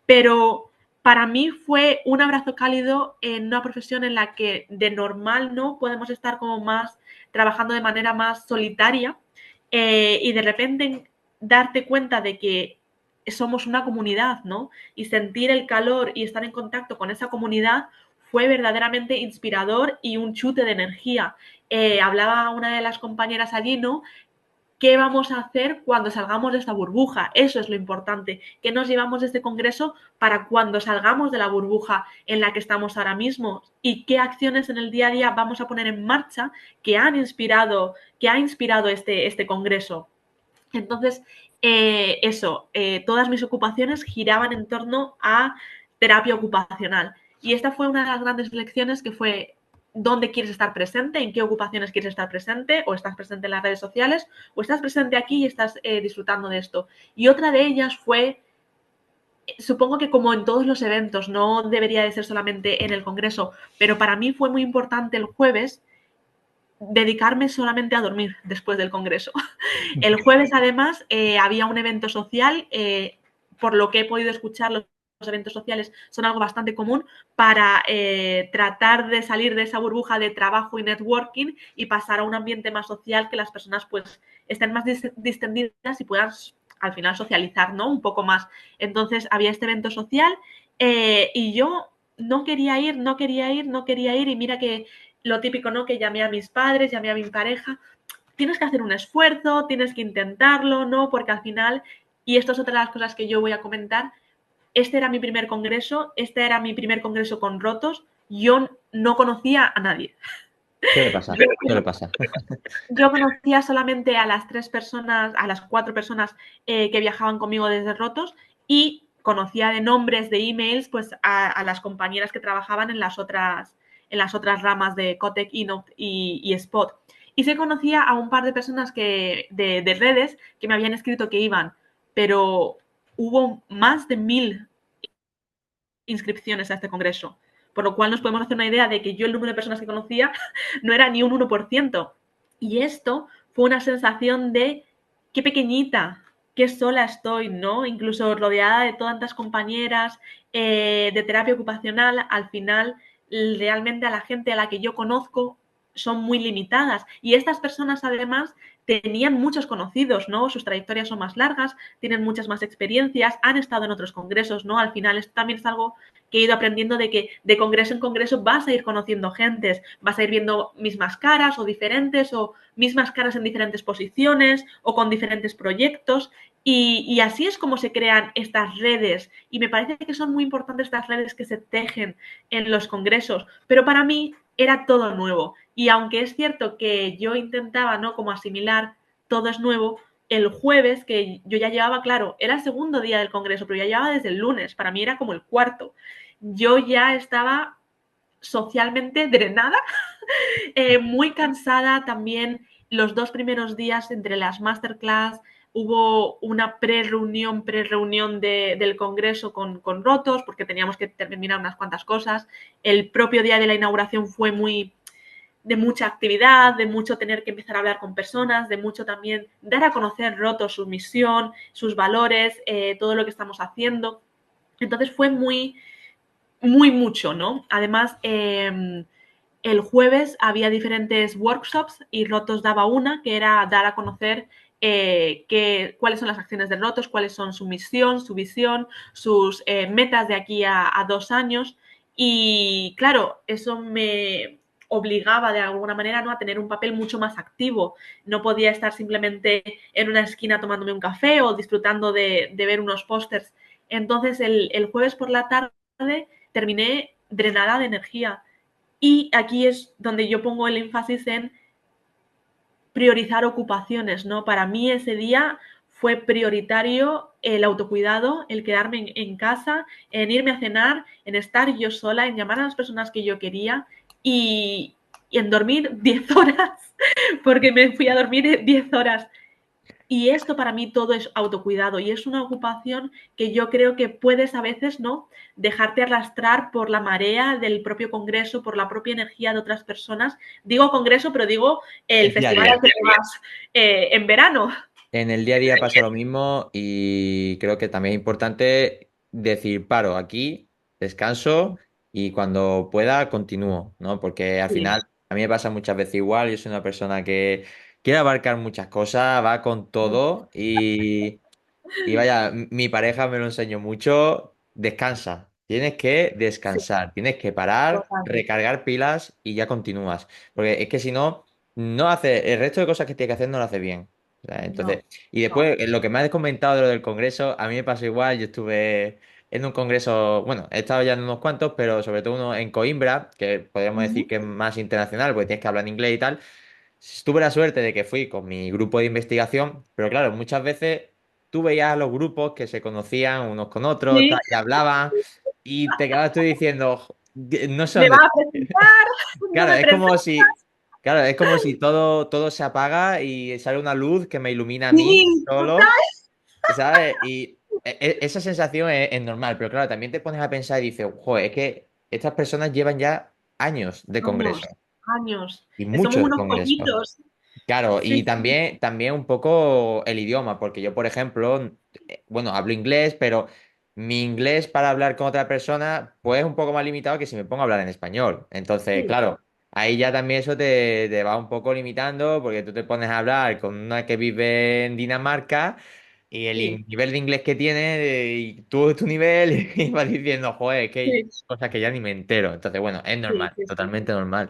pero para mí fue un abrazo cálido en una profesión en la que de normal no podemos estar como más trabajando de manera más solitaria y de repente darte cuenta de que somos una comunidad, ¿no? Y sentir el calor y estar en contacto con esa comunidad fue verdaderamente inspirador y un chute de energía. Hablaba una de las compañeras allí, ¿no? ¿Qué vamos a hacer cuando salgamos de esta burbuja? Eso es lo importante. ¿Qué nos llevamos de este congreso para cuando salgamos de la burbuja en la que estamos ahora mismo? ¿Y qué acciones en el día a día vamos a poner en marcha que que ha inspirado este congreso? Entonces, todas mis ocupaciones giraban en torno a terapia ocupacional. Y esta fue una de las grandes lecciones que fue dónde quieres estar presente, en qué ocupaciones quieres estar presente, o estás presente en las redes sociales, o estás presente aquí y estás disfrutando de esto. Y otra de ellas fue, supongo que como en todos los eventos, no debería de ser solamente en el Congreso, pero para mí fue muy importante el jueves dedicarme solamente a dormir después del Congreso. El jueves, además, había un evento social, por lo que he podido escuchar, los eventos sociales son algo bastante común para tratar de salir de esa burbuja de trabajo y networking y pasar a un ambiente más social, que las personas pues estén más distendidas y puedan al final socializar, ¿no? Un poco más. Entonces había este evento social y yo no quería ir, no quería ir, no quería ir, y mira que lo típico, ¿no? Que llamé a mis padres, llamé a mi pareja. Tienes que hacer un esfuerzo, tienes que intentarlo, ¿no? Porque al final, y esto es otra de las cosas que yo voy a comentar, este era mi primer congreso, este era mi primer congreso con rotos, yo no conocía a nadie. Suele pasar, Yo, suele pasar. yo conocía solamente a las 3 personas, a las 4 personas que viajaban conmigo desde rotos, y conocía de nombres, de emails, pues a las compañeras que trabajaban en las otras ramas de Cotec, Inopt y Spot. Y se conocía a un par de personas de redes que me habían escrito que iban, pero hubo más de 1000 inscripciones a este congreso, por lo cual nos podemos hacer una idea de que yo el número de personas que conocía no era ni un 1%. Y esto fue una sensación de qué pequeñita, qué sola estoy, ¿no? Incluso rodeada de tantas compañeras de terapia ocupacional, al final realmente a la gente a la que yo conozco son muy limitadas. Y estas personas además tenían muchos conocidos, ¿no? Sus trayectorias son más largas, tienen muchas más experiencias, han estado en otros congresos, ¿no? Al final esto también es algo que he ido aprendiendo, de que de congreso en congreso vas a ir conociendo gentes, vas a ir viendo mismas caras o diferentes, o mismas caras en diferentes posiciones o con diferentes proyectos, y así es como se crean estas redes, y me parece que son muy importantes estas redes que se tejen en los congresos, pero para mí era todo nuevo, y aunque es cierto que yo intentaba, ¿no?, como asimilar todo es nuevo, el jueves, que yo ya llevaba, claro, era el segundo día del congreso, pero ya llevaba desde el lunes, para mí era como el cuarto, yo ya estaba socialmente drenada, muy cansada también. Los 2 primeros días entre las masterclass hubo una pre-reunión del congreso con rotos, porque teníamos que terminar unas cuantas cosas. El propio día de la inauguración fue de mucha actividad, de mucho tener que empezar a hablar con personas, de mucho también dar a conocer rotos su misión, sus valores, todo lo que estamos haciendo. Entonces fue mucho, ¿no? Además, el jueves había diferentes workshops y Rotos daba una, que era dar a conocer cuáles son las acciones de Rotos, cuáles son su misión, su visión, sus metas de aquí a 2 años. Y claro, eso me obligaba de alguna manera, ¿no?, a tener un papel mucho más activo. No podía estar simplemente en una esquina tomándome un café o disfrutando de ver unos pósters. Entonces, el jueves por la tarde terminé drenada de energía. Y aquí es donde yo pongo el énfasis en priorizar ocupaciones, ¿no? Para mí ese día fue prioritario el autocuidado, el quedarme en casa, en irme a cenar, en estar yo sola, en llamar a las personas que yo quería y en dormir 10 horas, porque me fui a dormir 10 horas. Y esto para mí todo es autocuidado y es una ocupación que yo creo que puedes a veces, ¿no? Dejarte arrastrar por la marea del propio congreso, por la propia energía de otras personas. Digo congreso, pero digo el El día a festival día. al que te vas en verano. En el día a día pasa lo mismo y creo que también es importante decir, paro aquí, descanso y cuando pueda continúo, ¿no? Porque al Sí, final a mí me pasa muchas veces igual, yo soy una persona que quiere abarcar muchas cosas, va con todo y vaya, mi pareja me lo enseñó mucho, descansa, tienes que sí, descansar, tienes que parar, totalmente. recargar pilas y ya continúas, porque es que si no, no hace, el resto de cosas que tienes que hacer no lo hace bien. O sea, entonces, No, y no. después, lo que me has comentado de lo del congreso, a mí me pasó igual, yo estuve en un congreso, bueno, he estado ya en unos cuantos, pero sobre todo uno en Coimbra, que podríamos decir que es más internacional, porque tienes que hablar en inglés y tal. Tuve la suerte de que fui con mi grupo de investigación, pero claro, muchas veces tú veías a los grupos que se conocían unos con otros, tal, Sí, y hablaban, y te quedabas tú diciendo, No sé me dónde va a presentar, no Claro, me es como presenta. si, claro, es como si todo se apaga y sale una luz que me ilumina a mí Sí, solo, ¿sabes? Y esa sensación es normal, pero claro, también te pones a pensar y dices, joder, es que estas personas llevan ya años de años, congreso años. y Somos muchos unos congresos. pollitos. Claro, y Sí, sí, también un poco el idioma, porque yo, por ejemplo, bueno, hablo inglés, pero mi inglés para hablar con otra persona, pues es un poco más limitado que si me pongo a hablar en español. Entonces, sí, claro, ahí ya también eso te va un poco limitando, porque tú te pones a hablar con una que vive en Dinamarca y el sí, nivel de inglés que tiene, y tú tu nivel, y vas diciendo, joder, que hay sí, cosas que ya ni me entero. Entonces, bueno, es sí, normal, sí, sí. totalmente normal.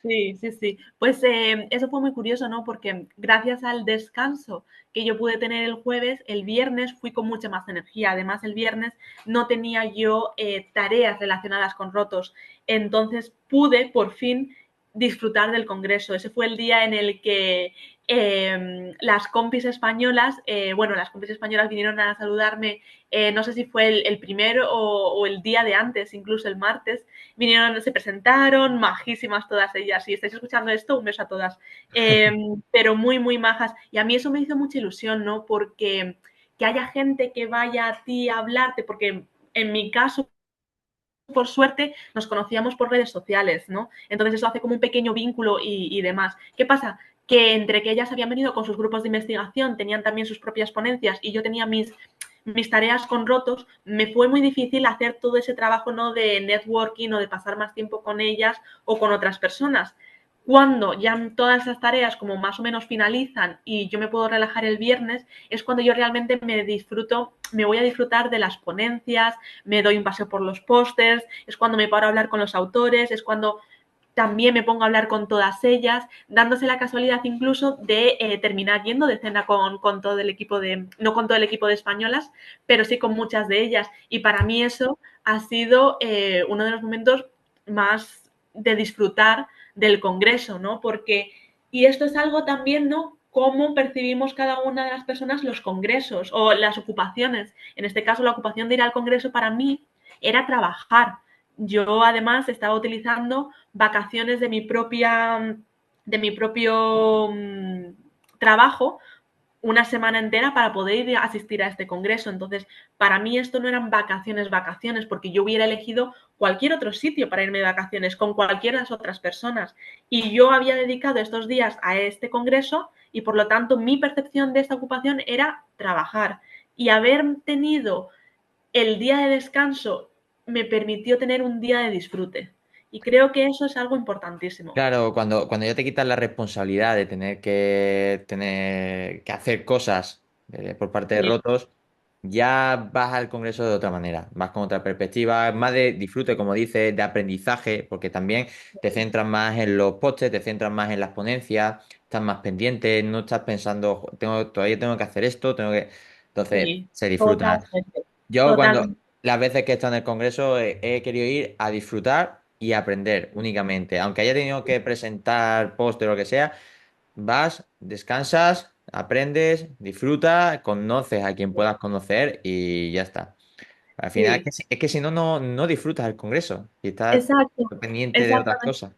Sí, sí, sí. Pues eso fue muy curioso, ¿no? Porque gracias al descanso que yo pude tener el jueves, el viernes fui con mucha más energía. Además, el viernes no tenía yo tareas relacionadas con rotos. Entonces pude por fin disfrutar del congreso. Ese fue el día en el que las compis españolas, bueno, las compis españolas vinieron a saludarme, no sé si fue el primero o el día de antes, incluso el martes, vinieron, se presentaron, majísimas todas ellas. Si estáis escuchando esto, un beso a todas. Pero muy, muy majas. Y a mí eso me hizo mucha ilusión, ¿no? Porque que haya gente que vaya a ti a hablarte, porque en mi caso, por suerte, nos conocíamos por redes sociales, ¿no? Entonces eso hace como un pequeño vínculo y demás. ¿Qué pasa? Que entre que ellas habían venido con sus grupos de investigación, tenían también sus propias ponencias y yo tenía mis tareas con rotos, me fue muy difícil hacer todo ese trabajo, ¿no? De networking o de pasar más tiempo con ellas o con otras personas. Cuando ya todas esas tareas como más o menos finalizan y yo me puedo relajar el viernes, es cuando yo realmente me voy a disfrutar de las ponencias, me doy un paseo por los pósters, es cuando me paro a hablar con los autores, es cuando también me pongo a hablar con todas ellas, dándose la casualidad incluso de terminar yendo de cena con todo el equipo no con todo el equipo de españolas, pero sí con muchas de ellas. Y para mí eso ha sido uno de los momentos más de disfrutar del Congreso, ¿no? Porque, y esto es algo también, ¿no? Cómo percibimos cada una de las personas los congresos o las ocupaciones. En este caso, la ocupación de ir al Congreso para mí era trabajar. Yo además estaba utilizando vacaciones de mi propio trabajo una semana entera para poder ir a asistir a este congreso. Entonces, para mí esto no eran vacaciones, vacaciones, porque yo hubiera elegido cualquier otro sitio para irme de vacaciones con cualquiera de las otras personas. Y yo había dedicado estos días a este congreso y por lo tanto mi percepción de esta ocupación era trabajar. Y haber tenido el día de descanso me permitió tener un día de disfrute. Y creo que eso es algo importantísimo. Claro, cuando ya te quitas la responsabilidad de tener que hacer cosas por parte de Sí, rotos, ya vas al Congreso de otra manera, vas con otra perspectiva, más de disfrute, como dices, de aprendizaje, porque también te centras más en los postes, te centras más en las ponencias, estás más pendiente, no estás pensando, todavía tengo que hacer esto, tengo que... Entonces, sí, se disfruta. totalmente, Yo cuando totalmente. las veces que he estado en el Congreso he querido ir a disfrutar y aprender únicamente. Aunque haya tenido que presentar póster o lo que sea, vas, descansas, aprendes, disfrutas, conoces a quien puedas conocer y ya está. Al final Sí, es que si no, no disfrutas el Congreso y estás exacto, pendiente de otras exactamente. cosas.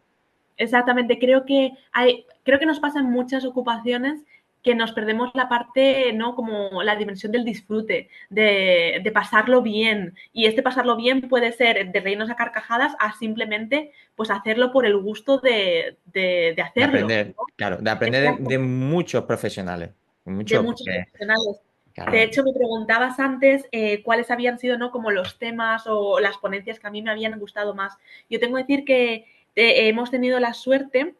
Exactamente, creo que nos pasa en muchas ocupaciones que nos perdemos la parte, ¿no? Como la dimensión del disfrute, de pasarlo bien. Y este pasarlo bien puede ser de reírnos a carcajadas a simplemente pues hacerlo por el gusto de De hacerlo, aprender, ¿no? claro, de aprender de Exactamente, muchos profesionales. de Mucho, muchos porque, profesionales. De claro, hecho, me preguntabas antes cuáles habían sido, ¿no? Como los temas o las ponencias que a mí me habían gustado más. Yo tengo que decir que hemos tenido la suerte.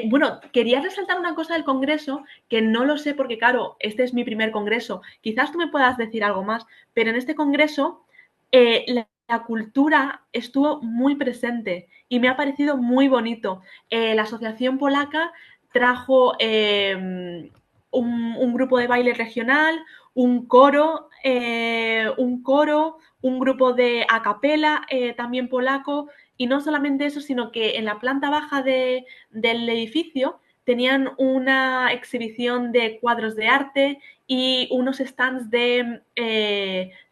Bueno, quería resaltar una cosa del Congreso que no lo sé porque, claro, este es mi primer Congreso. Quizás tú me puedas decir algo más, pero en este Congreso la cultura estuvo muy presente y me ha parecido muy bonito. La Asociación Polaca trajo un grupo de baile regional, un grupo de a capela también polaco, y no solamente eso, sino que en la planta baja del edificio tenían una exhibición de cuadros de arte y unos stands de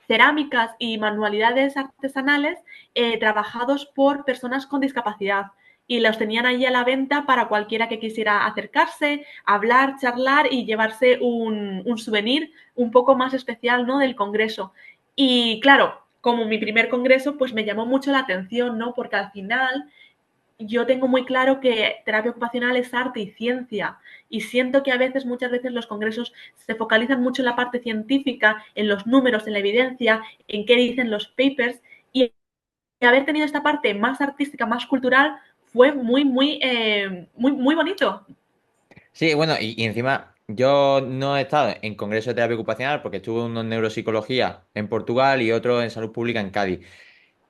cerámicas y manualidades artesanales trabajados por personas con discapacidad. Y los tenían allí a la venta para cualquiera que quisiera acercarse, hablar, charlar y llevarse un souvenir un poco más especial, ¿no? Del Congreso. Y claro, como mi primer congreso, pues me llamó mucho la atención, ¿no? Porque al final yo tengo muy claro que terapia ocupacional es arte y ciencia, y siento que a veces, muchas veces los congresos se focalizan mucho en la parte científica, en los números, en la evidencia, en qué dicen los papers, y haber tenido esta parte más artística, más cultural, fue muy bonito. sí, bueno, y encima yo no he estado en congreso de terapia ocupacional porque estuve uno en neuropsicología en Portugal y otro en salud pública en Cádiz.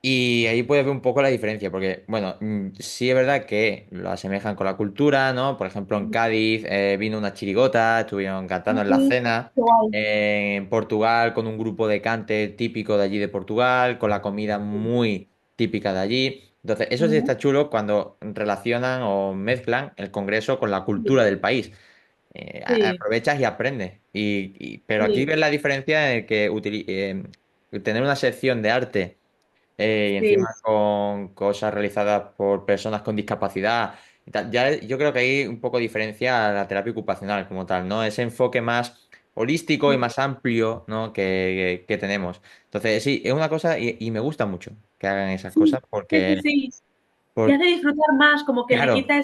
Y ahí puedes ver un poco la diferencia, porque, bueno, sí es verdad que lo asemejan con la cultura, ¿no? Por ejemplo, en Cádiz vino una chirigota, estuvieron cantando en la Sí, cena. qué guay. En Portugal con un grupo de cante típico de allí de Portugal, con la comida muy típica de allí. Entonces, eso sí está chulo cuando relacionan o mezclan el congreso con la cultura del país. Sí, Aprovechas y aprendes. Pero aquí sí, ves la diferencia en que tener una sección de arte y sí, encima con cosas realizadas por personas con discapacidad y tal. Ya yo creo que hay un poco diferencia a la terapia ocupacional como tal, ¿no? Ese enfoque más holístico y más amplio, ¿no? que tenemos. Entonces, sí, es una cosa y me gusta mucho que hagan esas sí, cosas sí. Te por- hace disfrutar más, como que le claro, quita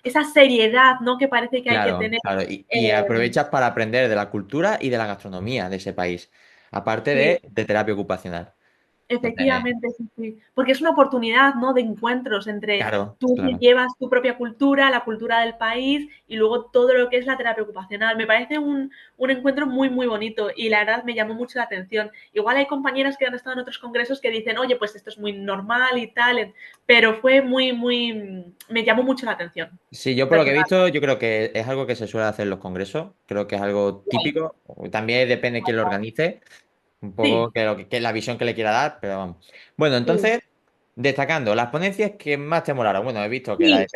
esa seriedad, ¿no? Que parece que hay que claro, tener. claro. Y Eh, aprovechas para aprender de la cultura y de la gastronomía de ese país, aparte sí, de terapia ocupacional. Entonces, efectivamente, sí, sí. Porque es una oportunidad, ¿no? De encuentros entre claro, tú que claro. llevas tu propia cultura, la cultura del país y luego todo lo que es la terapia ocupacional. Me parece un encuentro muy bonito y la verdad me llamó mucho la atención. Igual hay compañeras que han estado en otros congresos que dicen, oye, pues esto es muy normal y tal, pero fue me llamó mucho la atención, Sí, yo por lo que he personal. visto, yo creo que es algo que se suele hacer en los congresos, creo que es algo típico, también depende de quién lo organice, un poco Sí, que la visión que le quiera dar, pero vamos. Bueno, sí, entonces, destacando las ponencias que más te molaron. Bueno, he visto que sí, sí, sí.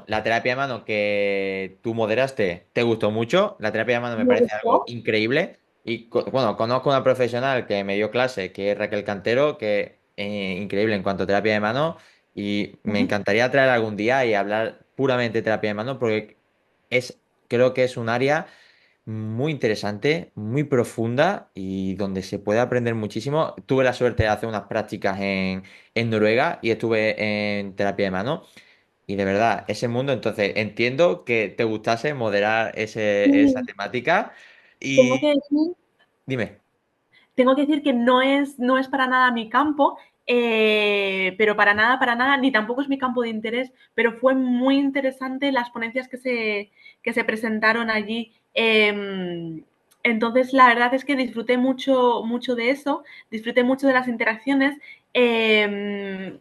la terapia de mano que tú moderaste, te gustó mucho, la terapia de mano me Me parece algo gustó. increíble y bueno, conozco una profesional que me dio clase, que es Raquel Cantero, que es increíble en cuanto a terapia de mano. Y me Ujú. encantaría traer algún día y hablar puramente de terapia de mano porque creo que es un área muy interesante, muy profunda y donde se puede aprender muchísimo. Tuve la suerte de hacer unas prácticas en Noruega y estuve en terapia de mano. Y de verdad, ese mundo, entonces entiendo que te gustase moderar esa Sí, temática. tengo Y que decir dime. tengo que decir que no es para nada mi campo, pero para nada, ni tampoco es mi campo de interés, pero fue muy interesante las ponencias que se presentaron allí. Entonces, la verdad es que disfruté mucho de eso, disfruté mucho de las interacciones, de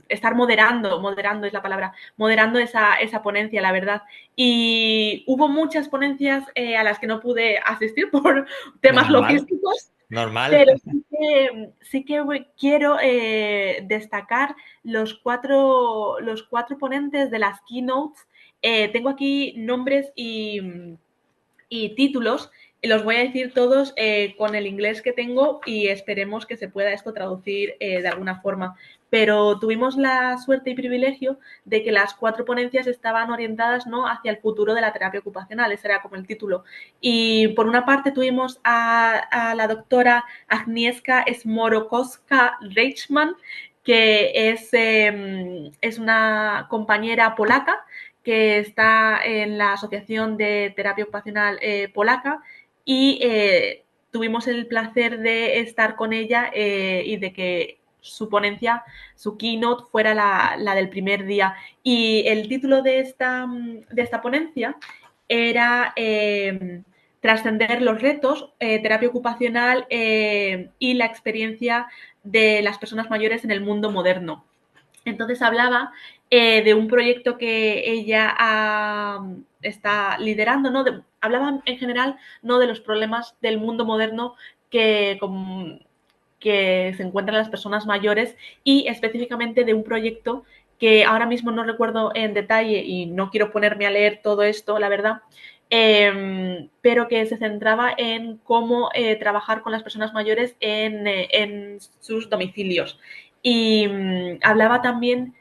estar moderando es la palabra, moderando esa ponencia, la verdad. Y hubo muchas ponencias a las que no pude asistir por temas Menos mal. logísticos. Normal. Pero sí que quiero destacar los cuatro ponentes de las keynotes. Tengo aquí nombres y títulos. Los voy a decir todos con el inglés que tengo y esperemos que se pueda esto traducir de alguna forma. Pero tuvimos la suerte y privilegio de que las cuatro ponencias estaban orientadas, ¿no?, hacia el futuro de la terapia ocupacional, ese era como el título. Y por una parte tuvimos a la doctora Agnieszka Smorokowska-Reichman, que es una compañera polaca que está en la Asociación de Terapia Ocupacional Polaca y tuvimos el placer de estar con ella y de que su ponencia, su keynote, fuera la del primer día. Y el título de esta ponencia era Trascender los retos, terapia ocupacional y la experiencia de las personas mayores en el mundo moderno. Entonces hablaba de un proyecto que ella está liderando, ¿no? Hablaba en general no de los problemas del mundo moderno que, que se encuentran las personas mayores y específicamente de un proyecto que ahora mismo no recuerdo en detalle y no quiero ponerme a leer todo esto, la verdad, pero que se centraba en cómo trabajar con las personas mayores en sus domicilios. Y hablaba también,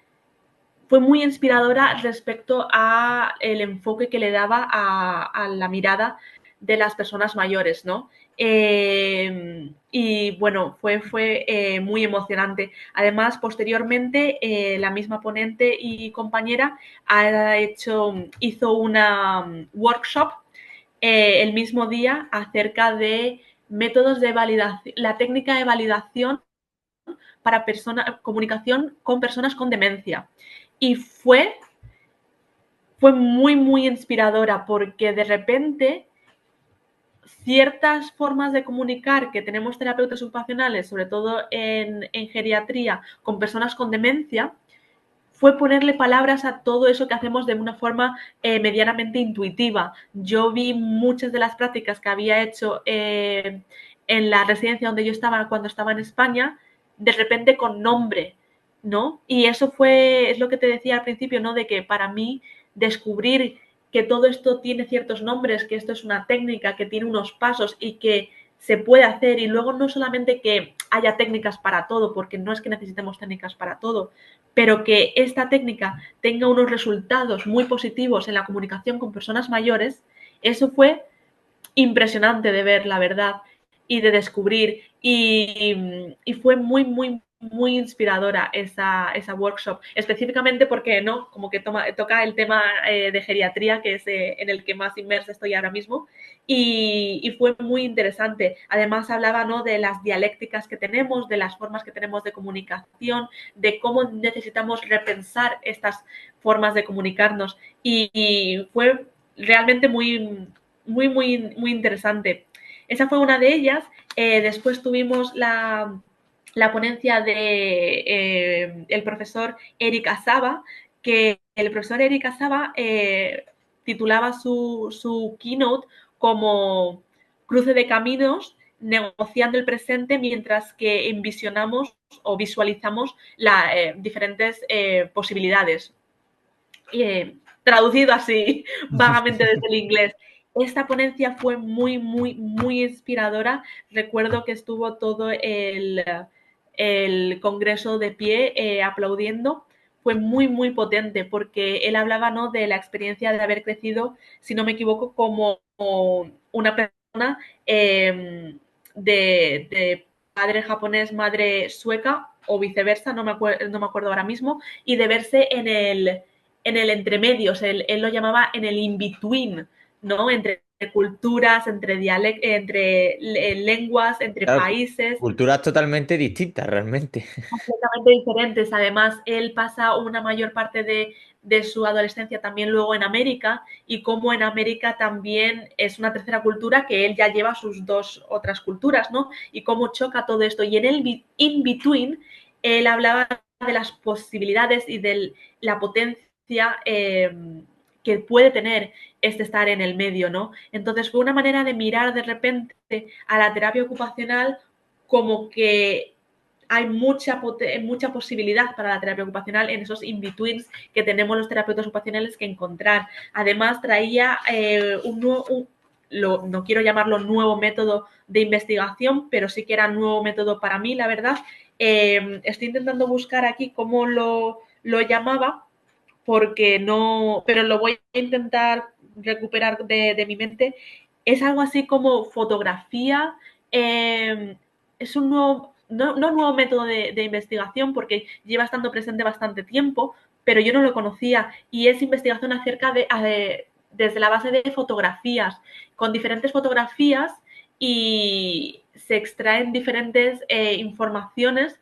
fue muy inspiradora respecto a el enfoque que le daba a la mirada de las personas mayores, ¿no? Y bueno, fue muy emocionante. Además, posteriormente, la misma ponente y compañera hizo una workshop el mismo día acerca de métodos de validación, la técnica de validación para comunicación con personas con demencia. Y fue muy, muy inspiradora porque de repente ciertas formas de comunicar que tenemos terapeutas ocupacionales, sobre todo en geriatría, con personas con demencia, fue ponerle palabras a todo eso que hacemos de una forma medianamente intuitiva. Yo vi muchas de las prácticas que había hecho en la residencia donde yo estaba cuando estaba en España, de repente con nombre, ¿no? Y eso es lo que te decía al principio, ¿no? De que para mí descubrir que todo esto tiene ciertos nombres, que esto es una técnica, que tiene unos pasos y que se puede hacer, y luego no solamente que haya técnicas para todo, porque no es que necesitemos técnicas para todo, pero que esta técnica tenga unos resultados muy positivos en la comunicación con personas mayores, eso fue impresionante de ver, la verdad, y de descubrir. Y fue muy, muy, muy inspiradora esa workshop, específicamente porque no, como que toca el tema de geriatría, que es en el que más inmersa estoy ahora mismo, y fue muy interesante. Además hablaba, ¿no?, de las dialécticas que tenemos, de las formas que tenemos de comunicación, de cómo necesitamos repensar estas formas de comunicarnos, y fue realmente muy, muy, muy, muy interesante. Esa fue una de ellas. Después tuvimos la ponencia de el profesor Eric Azaba, que el profesor Eric Azaba titulaba su keynote como Cruce de caminos, negociando el presente mientras que envisionamos o visualizamos diferentes posibilidades. Traducido así vagamente desde el inglés. Esta ponencia fue muy, muy, muy inspiradora. Recuerdo que estuvo todo el congreso de pie aplaudiendo. Fue muy, muy potente porque él hablaba, ¿no?, de la experiencia de haber crecido, si no me equivoco, como una persona de padre japonés, madre sueca o viceversa, no me acuerdo ahora mismo, y de verse en el entremedio, o sea, él lo llamaba en el in-between, ¿no? Entre culturas, entre lenguas, entre Claro, países, culturas totalmente distintas realmente. completamente diferentes. Además, él pasa una mayor parte de su adolescencia también luego en América, y como en América también es una tercera cultura que él ya lleva sus dos otras culturas, ¿no? Y cómo choca todo esto. Y en el in-between, él hablaba de las posibilidades y de la potencia que puede tener este estar en el medio, ¿no? Entonces fue una manera de mirar de repente a la terapia ocupacional como que hay mucha posibilidad para la terapia ocupacional en esos in-betweens que tenemos los terapeutas ocupacionales que encontrar. Además, traía no quiero llamarlo nuevo método de investigación, pero sí que era nuevo método para mí, la verdad. Estoy intentando buscar aquí cómo lo llamaba, porque no, pero lo voy a intentar recuperar de mi mente. Es algo así como fotografía, es un nuevo, no un nuevo método de investigación porque lleva estando presente bastante tiempo, pero yo no lo conocía y es investigación acerca desde la base de fotografías, con diferentes fotografías y se extraen diferentes informaciones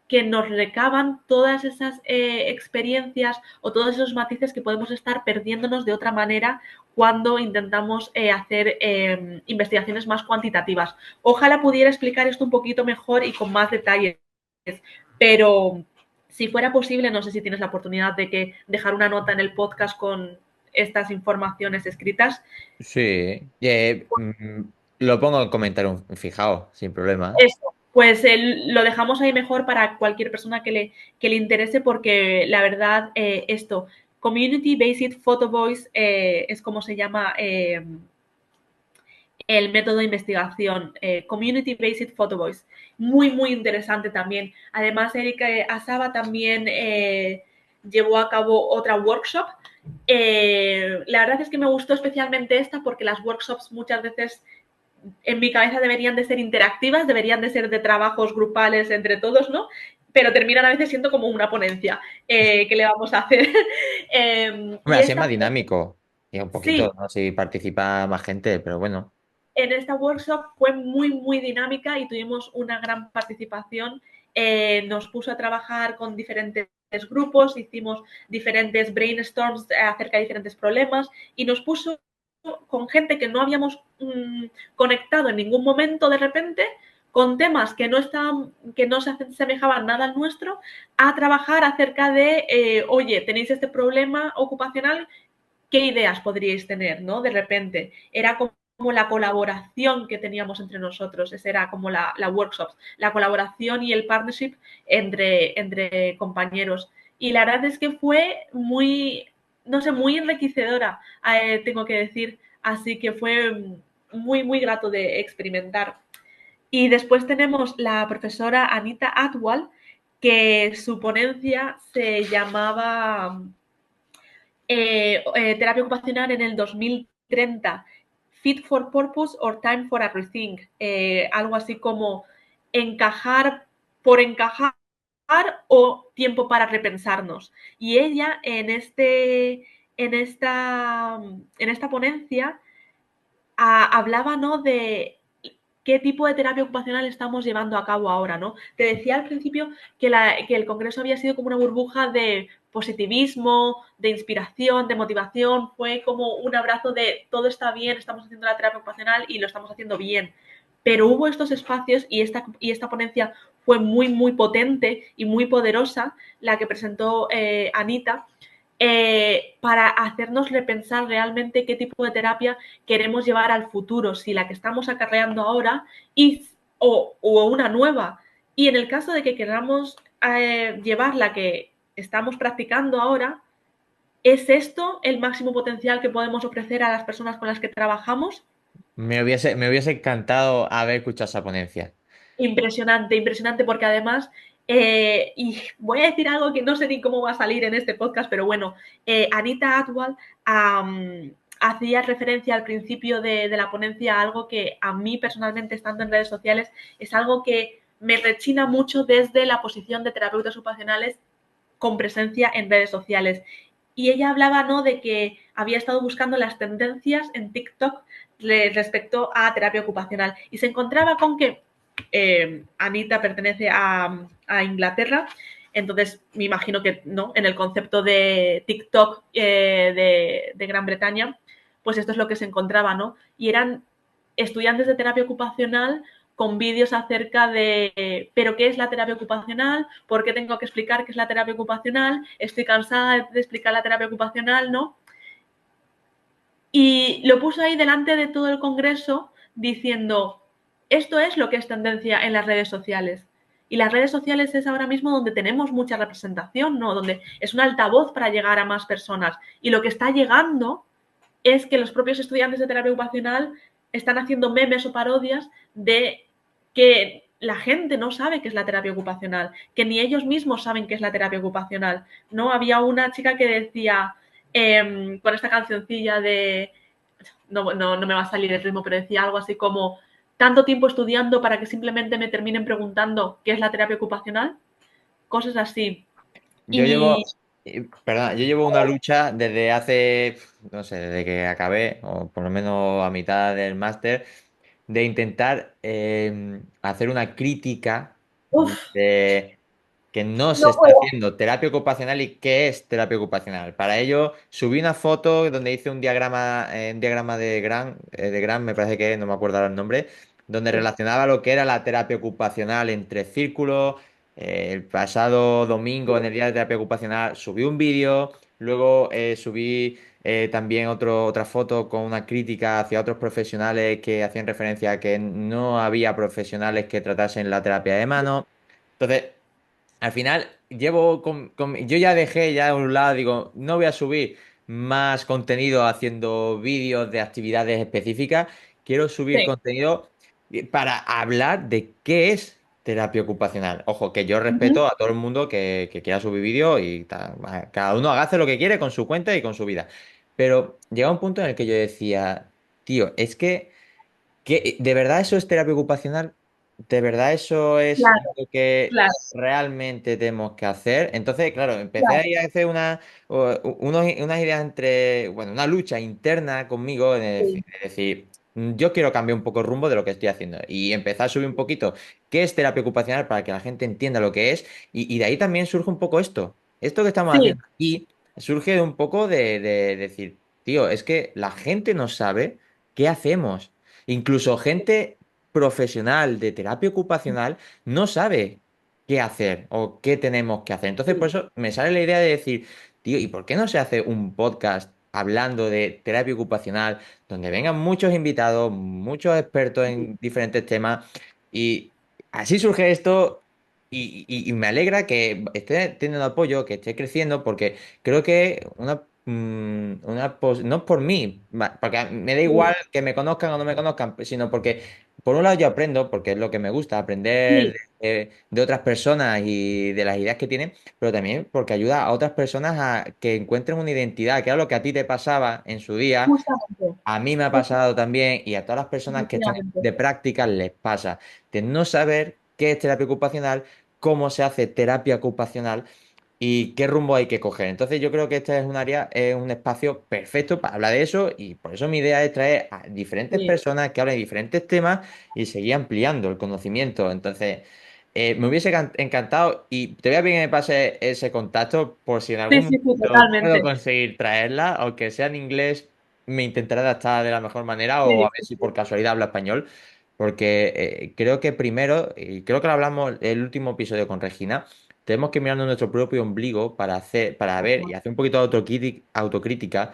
que nos recaban todas esas experiencias o todos esos matices que podemos estar perdiéndonos de otra manera cuando intentamos hacer investigaciones más cuantitativas. Ojalá pudiera explicar esto un poquito mejor y con más detalles, pero si fuera posible, no sé si tienes la oportunidad de dejar una nota en el podcast con estas informaciones escritas. Sí, lo pongo en comentario fijado, sin problema. Eso, pues lo dejamos ahí mejor para cualquier persona que le interese porque la verdad esto, Community Based Photo Voice es como se llama el método de investigación, Community Based Photo Voice. Muy, muy interesante también. Además, Erika Asaba también llevó a cabo otra workshop. La verdad es que me gustó especialmente esta porque las workshops muchas veces en mi cabeza deberían de ser interactivas, deberían de ser de trabajos grupales entre todos, ¿no? Pero terminan a veces siendo como una ponencia. ¿Qué le vamos a hacer? Hombre, Y así es esta, más dinámico. Y un sí, poquito, ¿no? Si participa más gente, pero bueno. en esta workshop fue muy, muy dinámica y tuvimos una gran participación. Nos puso a trabajar con diferentes grupos, hicimos diferentes brainstorms acerca de diferentes problemas y nos puso con gente que no habíamos conectado en ningún momento de repente, con temas que no se asemejaban nada al nuestro, a trabajar acerca de, oye, tenéis este problema ocupacional, ¿qué ideas podríais tener, no? De repente, era como la colaboración que teníamos entre nosotros, esa era como la workshops, la colaboración y el partnership entre compañeros. Y la verdad es que fue muy, no sé, muy enriquecedora, tengo que decir, así que fue muy, muy grato de experimentar. Y después tenemos la profesora Anita Atwal, que su ponencia se llamaba terapia ocupacional en el 2030, Fit for Purpose or Time for a Rethink, algo así como encajar por encajar o tiempo para repensarnos. Y ella en esta ponencia hablaba, ¿no?, de qué tipo de terapia ocupacional estamos llevando a cabo ahora, ¿no? Te decía al principio que el Congreso había sido como una burbuja de positivismo, de inspiración, de motivación, fue como un abrazo de todo está bien, estamos haciendo la terapia ocupacional y lo estamos haciendo bien. Pero hubo estos espacios y esta ponencia fue muy, muy potente y muy poderosa, la que presentó Anita, para hacernos repensar realmente qué tipo de terapia queremos llevar al futuro, si la que estamos acarreando ahora o una nueva. Y en el caso de que queramos llevar la que estamos practicando ahora, ¿es esto el máximo potencial que podemos ofrecer a las personas con las que trabajamos? Me hubiese encantado haber escuchado esa ponencia. Impresionante, impresionante, porque además, y voy a decir algo que no sé ni cómo va a salir en este podcast, pero bueno, Anita Atwal hacía referencia al principio de la ponencia a algo que a mí personalmente, estando en redes sociales, es algo que me rechina mucho desde la posición de terapeutas ocupacionales con presencia en redes sociales. Y ella hablaba, ¿no?, de que había estado buscando las tendencias en TikTok respecto a terapia ocupacional y se encontraba con que Anita pertenece a Inglaterra, entonces me imagino que no, en el concepto de TikTok de Gran Bretaña, pues esto es lo que se encontraba, ¿no? Y eran estudiantes de terapia ocupacional con vídeos acerca de, pero ¿qué es la terapia ocupacional? ¿Por qué tengo que explicar qué es la terapia ocupacional? Estoy cansada de explicar la terapia ocupacional, ¿no? Y lo puso ahí delante de todo el Congreso diciendo, esto es lo que es tendencia en las redes sociales. Y las redes sociales es ahora mismo donde tenemos mucha representación, ¿no? Donde es un altavoz para llegar a más personas. Y lo que está llegando es que los propios estudiantes de terapia ocupacional están haciendo memes o parodias de que la gente no sabe qué es la terapia ocupacional, que ni ellos mismos saben qué es la terapia ocupacional. No había una chica que decía con esta cancioncilla de no me va a salir el ritmo, pero decía algo así como tanto tiempo estudiando para que simplemente me terminen preguntando qué es la terapia ocupacional, cosas así. Yo Y llevo, perdona, yo llevo una lucha desde hace, no sé, desde que acabé, o por lo menos a mitad del máster, de intentar hacer una crítica uff, de que no se no está puedo. haciendo terapia ocupacional y qué es terapia ocupacional. Para ello, subí una foto donde hice un diagrama de Gram, me parece que es, no me acuerdo ahora el nombre, donde Sí, relacionaba lo que era la terapia ocupacional en tres círculos. El pasado domingo, en el día de terapia ocupacional, subí un vídeo, luego subí también otra foto con una crítica hacia otros profesionales que hacían referencia a que no había profesionales que tratasen la terapia de mano. Entonces, al final, yo ya dejé ya de un lado, digo, no voy a subir más contenido haciendo vídeos de actividades específicas, quiero subir sí. contenido para hablar de qué es terapia ocupacional. Ojo, que yo Uh -huh. respeto a todo el mundo que quiera subir vídeos y tal. Cada uno haga lo que quiere con su cuenta y con su vida. Pero llega un punto en el que yo decía, tío, es que ¿de verdad eso es terapia ocupacional? ¿De verdad eso es Claro, lo que claro, realmente tenemos que hacer? Entonces, claro, empecé claro. ahí a hacer unas ideas bueno, una lucha interna conmigo Sí. de decir, yo quiero cambiar un poco el rumbo de lo que estoy haciendo y empezar a subir un poquito qué es terapia ocupacional para que la gente entienda lo que es y de ahí también surge un poco esto. Esto que estamos Sí, haciendo aquí surge de un poco de decir, tío, es que la gente no sabe qué hacemos. Incluso gente profesional de terapia ocupacional no sabe qué hacer o qué tenemos que hacer. Entonces, por sí, eso me sale la idea de decir, tío, ¿y por qué no se hace un podcast hablando de terapia ocupacional donde vengan muchos invitados, muchos expertos en diferentes temas? Y así surge esto. Y me alegra que esté teniendo apoyo, que esté creciendo, porque creo que no es por mí, porque me da igual sí, que me conozcan o no me conozcan, sino porque por un lado yo aprendo, porque es lo que me gusta, aprender sí, de otras personas y de las ideas que tienen, pero también porque ayuda a otras personas a que encuentren una identidad, que era lo que a ti te pasaba en su día, justamente, a mí me ha justamente, pasado también y a todas las personas que están efectivamente. de práctica les pasa, de no saber qué es terapia ocupacional, cómo se hace terapia ocupacional y qué rumbo hay que coger. Entonces yo creo que este es un área, es un espacio perfecto para hablar de eso y por eso mi idea es traer a diferentes Sí, personas que hablen de diferentes temas y seguir ampliando el conocimiento. Entonces, me hubiese encantado y te voy a pedir que me pase ese contacto por si en sí, algún sí, sí, momento puedo totalmente. conseguir traerla, aunque sea en inglés, me intentaré adaptar de la mejor manera o Sí, a ver sí, si sí, por casualidad habla español. Porque creo que primero, y creo que lo hablamos el último episodio con Regina, tenemos que mirarnos nuestro propio ombligo para ver y hacer un poquito de autocrítica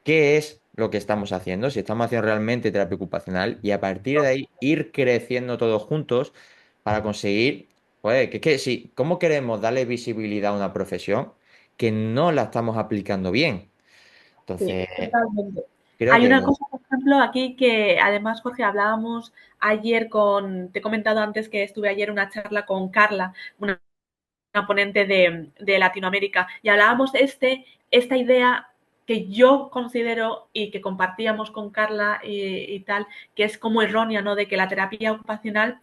qué es lo que estamos haciendo, si estamos haciendo realmente terapia ocupacional y a partir de ahí ir creciendo todos juntos para conseguir, pues, que sí, ¿cómo queremos darle visibilidad a una profesión que no la estamos aplicando bien? sí, Entonces, totalmente. creo Hay una que cosa, por ejemplo, aquí que además, Jorge, hablábamos ayer te he comentado antes que estuve ayer en una charla con Carla, una ponente de Latinoamérica, y hablábamos de esta idea que yo considero y que compartíamos con Carla y tal, que es como errónea, ¿no? De que la terapia ocupacional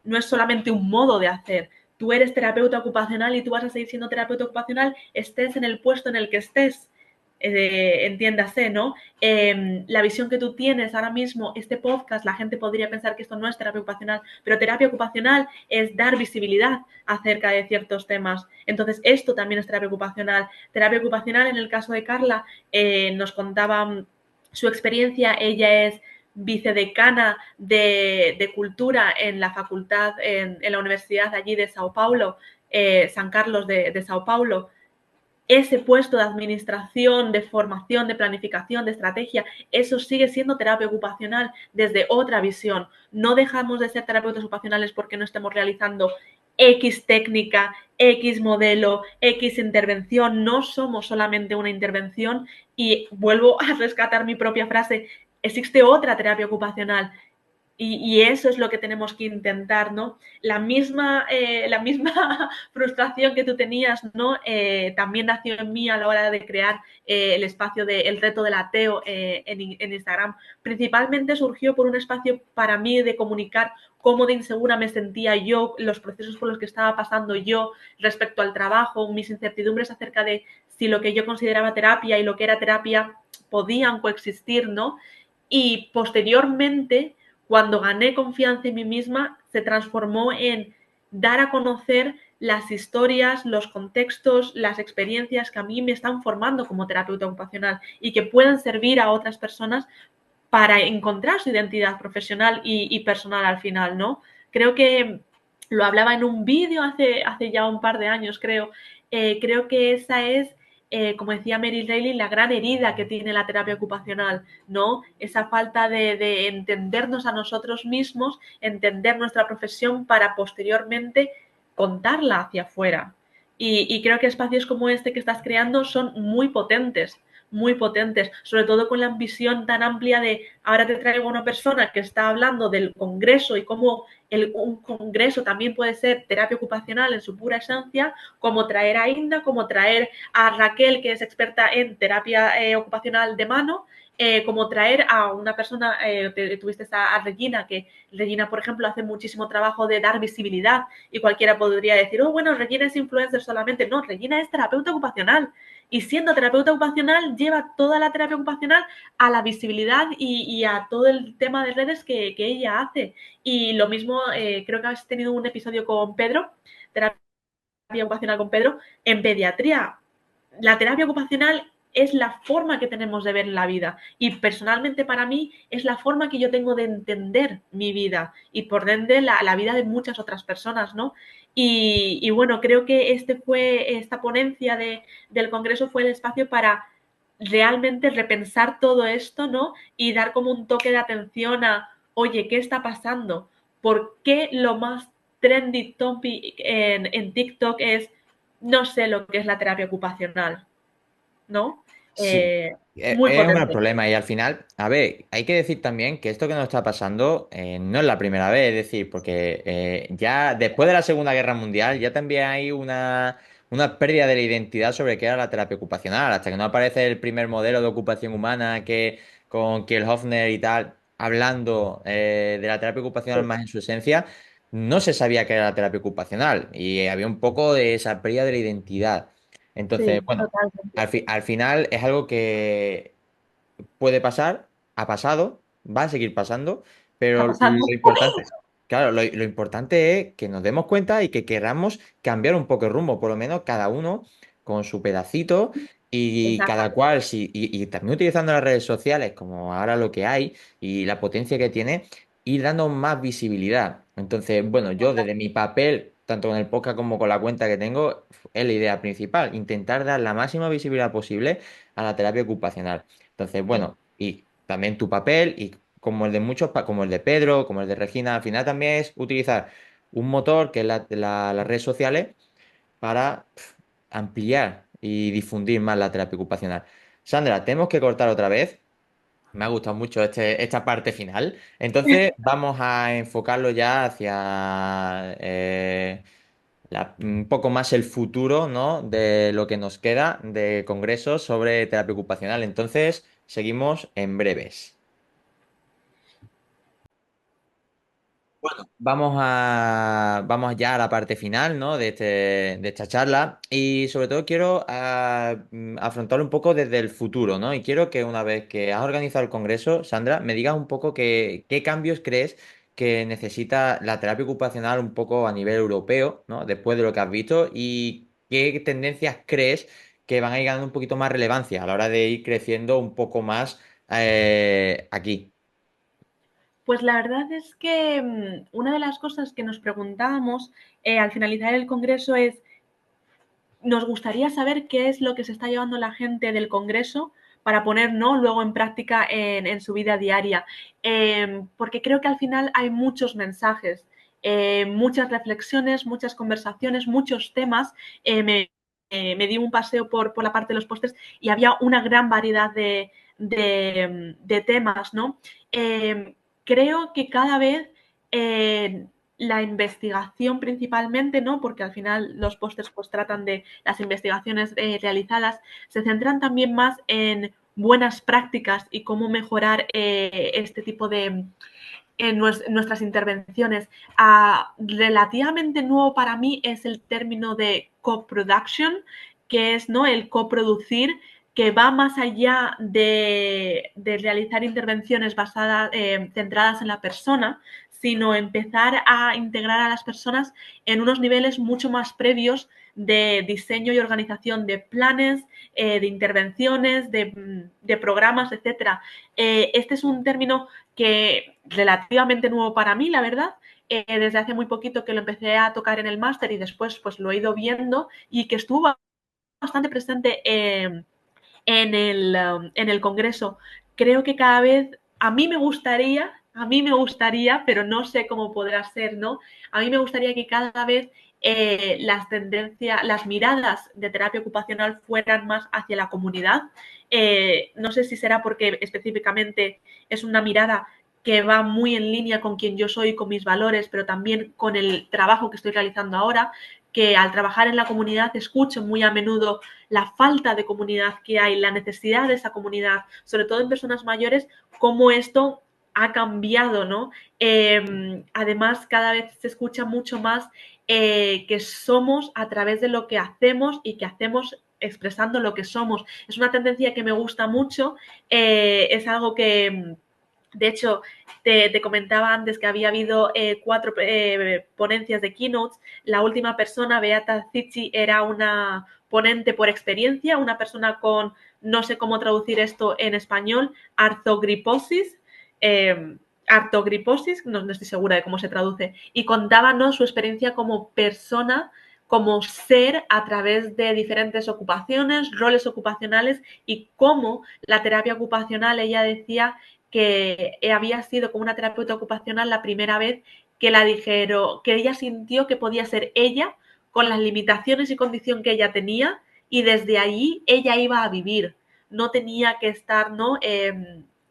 no es solamente un modo de hacer. Tú eres terapeuta ocupacional y tú vas a seguir siendo terapeuta ocupacional, estés en el puesto en el que estés. Entiéndase, ¿no? La visión que tú tienes ahora mismo, este podcast, la gente podría pensar que esto no es terapia ocupacional, pero terapia ocupacional es dar visibilidad acerca de ciertos temas. Entonces, esto también es terapia ocupacional. Terapia ocupacional, en el caso de Carla, nos contaba su experiencia, ella es vicedecana de cultura en la facultad, en la universidad allí de Sao Paulo, San Carlos de Sao Paulo, ese puesto de administración, de formación, de planificación, de estrategia, eso sigue siendo terapia ocupacional desde otra visión. No dejamos de ser terapeutas ocupacionales porque no estemos realizando X técnica, X modelo, X intervención. No somos solamente una intervención y vuelvo a rescatar mi propia frase, existe otra terapia ocupacional. Y eso es lo que tenemos que intentar, ¿no? La misma frustración que tú tenías, ¿no? También nació en mí a la hora de crear el espacio del reto del ateo en Instagram. Principalmente surgió por un espacio para mí de comunicar cómo de insegura me sentía yo, los procesos por los que estaba pasando yo respecto al trabajo, mis incertidumbres acerca de si lo que yo consideraba terapia y lo que era terapia podían coexistir, ¿no? Y posteriormente, cuando gané confianza en mí misma, se transformó en dar a conocer las historias, los contextos, las experiencias que a mí me están formando como terapeuta ocupacional y que pueden servir a otras personas para encontrar su identidad profesional y personal al final, ¿no? Creo que lo hablaba en un vídeo hace ya un par de años, creo que esa es como decía Mary Reilly, la gran herida que tiene la terapia ocupacional, ¿no? Esa falta de entendernos a nosotros mismos, entender nuestra profesión para posteriormente contarla hacia afuera. Y creo que espacios como este que estás creando son muy potentes, sobre todo con la visión tan amplia de ahora te traigo a una persona que está hablando del congreso y cómo un congreso también puede ser terapia ocupacional en su pura esencia, como traer a Inda, como traer a Raquel, que es experta en terapia ocupacional de mano, como traer a una persona, tuviste a Regina, que Regina, por ejemplo, hace muchísimo trabajo de dar visibilidad y cualquiera podría decir, oh, bueno, Regina es influencer solamente. No, Regina es terapeuta ocupacional y siendo terapeuta ocupacional lleva toda la terapia ocupacional a la visibilidad y a todo el tema de redes que ella hace. Y lo mismo, creo que has tenido un episodio con Pedro, terapia ocupacional con Pedro, en pediatría. La terapia ocupacional es la forma que tenemos de ver la vida y personalmente para mí es la forma que yo tengo de entender mi vida y por ende la vida de muchas otras personas, ¿no? Y bueno, creo que esta ponencia del Congreso fue el espacio para realmente repensar todo esto, ¿no? Y dar como un toque de atención a, oye, ¿qué está pasando? ¿Por qué lo más trendy topic en TikTok es no sé lo que es la terapia ocupacional, ¿no? Sí, Muy es un gran potente. problema y al final, a ver, hay que decir también que esto que nos está pasando no es la primera vez, es decir, porque ya después de la Segunda Guerra Mundial ya también hay una pérdida de la identidad sobre qué era la terapia ocupacional, hasta que no aparece el primer modelo de ocupación humana que con Kiel-Hofner y tal, hablando de la terapia ocupacional Sí, más en su esencia, no se sabía qué era la terapia ocupacional y había un poco de esa pérdida de la identidad. Entonces, sí, bueno. totalmente. Al final es algo que puede pasar, ha pasado, va a seguir pasando, Está pero pasando. lo importante, claro, lo importante es que nos demos cuenta y que queramos cambiar un poco el rumbo, por lo menos cada uno con su pedacito y cada Exactamente. cual, sí, y también utilizando las redes sociales como ahora lo que hay y la potencia que tiene, ir dando más visibilidad. Entonces, bueno, yo desde mi papel, tanto con el podcast como con la cuenta que tengo, es la idea principal, intentar dar la máxima visibilidad posible a la terapia ocupacional. Entonces, Sí, bueno, y también tu papel, y como el de muchos, como el de Pedro, como el de Regina, al final también es utilizar un motor que es las redes sociales para ampliar y difundir más la terapia ocupacional. Sandra, tenemos que cortar otra vez. Me ha gustado mucho esta parte final. Entonces, vamos a enfocarlo ya hacia un poco más el futuro, ¿no? De lo que nos queda de congresos sobre terapia ocupacional. Entonces, seguimos en breves. Vamos ya a la parte final, ¿no? De esta charla y sobre todo quiero afrontar un poco desde el futuro, ¿no? Y quiero que una vez que has organizado el congreso, Sandra, me digas un poco qué cambios crees que necesita la terapia ocupacional un poco a nivel europeo, ¿no? Después de lo que has visto y qué tendencias crees que van a ir ganando un poquito más relevancia a la hora de ir creciendo un poco más aquí. pues la verdad es que una de las cosas que nos preguntábamos al finalizar el congreso es nos gustaría saber qué es lo que se está llevando la gente del Congreso para poner, ¿no?, luego en práctica en su vida diaria. Porque creo que al final hay muchos mensajes, muchas reflexiones, muchas conversaciones, muchos temas. Me di un paseo por la parte de los pósters y había una gran variedad de temas, ¿no? Creo que cada vez la investigación principalmente, ¿no? Porque al final los pósters pues tratan de las investigaciones realizadas, se centran también más en buenas prácticas y cómo mejorar este tipo de nuestras intervenciones. Relativamente nuevo para mí es el término de co-production, que es, ¿no?, el coproducir, que va más allá de realizar intervenciones basadas, centradas en la persona, sino empezar a integrar a las personas en unos niveles mucho más previos de diseño y organización de planes, de intervenciones, de programas, etcétera. Este es un término que relativamente nuevo para mí, la verdad. Desde hace muy poquito que lo empecé a tocar en el máster y después pues lo he ido viendo y que estuvo bastante presente en el Congreso. Creo que cada vez a mí me gustaría, pero no sé cómo podrá ser, ¿no? A mí me gustaría que cada vez las tendencias, las miradas de terapia ocupacional fueran más hacia la comunidad. No sé si será porque específicamente es una mirada que va muy en línea con quien yo soy, con mis valores, pero también con el trabajo que estoy realizando ahora, que al trabajar en la comunidad escucho muy a menudo la falta de comunidad que hay, la necesidad de esa comunidad, sobre todo en personas mayores, cómo esto ha cambiado, ¿no? Además, cada vez se escucha mucho más que somos a través de lo que hacemos y que hacemos expresando lo que somos. Es una tendencia que me gusta mucho, es algo que, de hecho, te comentaba antes que había habido 4 ponencias de keynotes. La última persona, Beata Zichi, era una ponente por experiencia, una persona con, no sé cómo traducir esto en español, artogriposis, artogriposis, no estoy segura de cómo se traduce, y contaba, ¿no?, su experiencia como persona, como ser a través de diferentes ocupaciones, roles ocupacionales y cómo la terapia ocupacional, ella decía, que había sido como una terapeuta ocupacional la primera vez que la dijeron, que ella sintió que podía ser ella con las limitaciones y condición que ella tenía y desde allí ella iba a vivir. No tenía que estar, ¿no?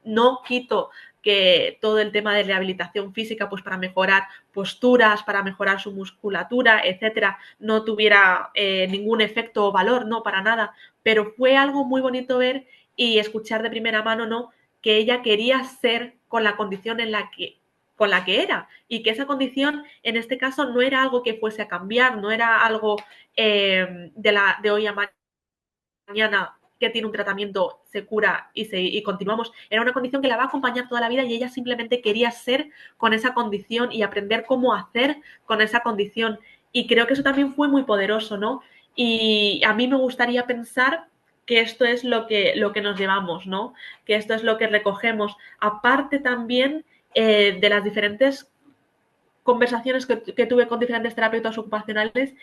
No quito que todo el tema de rehabilitación física, pues para mejorar posturas, para mejorar su musculatura, etcétera, no tuviera ningún efecto o valor, no, para nada. Pero fue algo muy bonito ver y escuchar de primera mano, ¿no?, que ella quería ser con la condición con la que era y que esa condición en este caso no era algo que fuese a cambiar, no era algo de hoy a mañana que tiene un tratamiento, se cura y continuamos. Era una condición que la va a acompañar toda la vida y ella simplemente quería ser con esa condición y aprender cómo hacer con esa condición. Y creo que eso también fue muy poderoso, ¿no? Y a mí me gustaría pensar que esto es lo que nos llevamos, ¿no? Que esto es lo que recogemos. Aparte también de las diferentes conversaciones que tuve con diferentes terapeutas ocupacionales,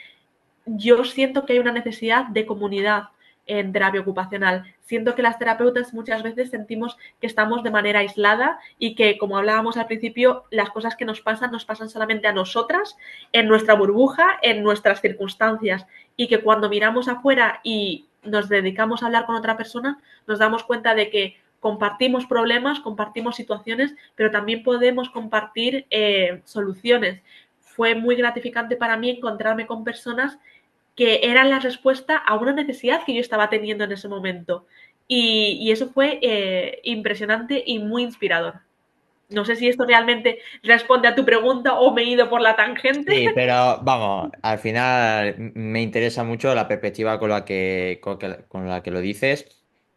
yo siento que hay una necesidad de comunidad en terapia ocupacional. Siento que las terapeutas muchas veces sentimos que estamos de manera aislada y que, como hablábamos al principio, las cosas que nos pasan solamente a nosotras, en nuestra burbuja, en nuestras circunstancias, y que cuando miramos afuera y nos dedicamos a hablar con otra persona, nos damos cuenta de que compartimos problemas, compartimos situaciones, pero también podemos compartir soluciones. Fue muy gratificante para mí encontrarme con personas que eran la respuesta a una necesidad que yo estaba teniendo en ese momento. Y eso fue impresionante y muy inspirador. No sé si esto realmente responde a tu pregunta o me he ido por la tangente. Sí, pero vamos, al final me interesa mucho la perspectiva con la que lo dices.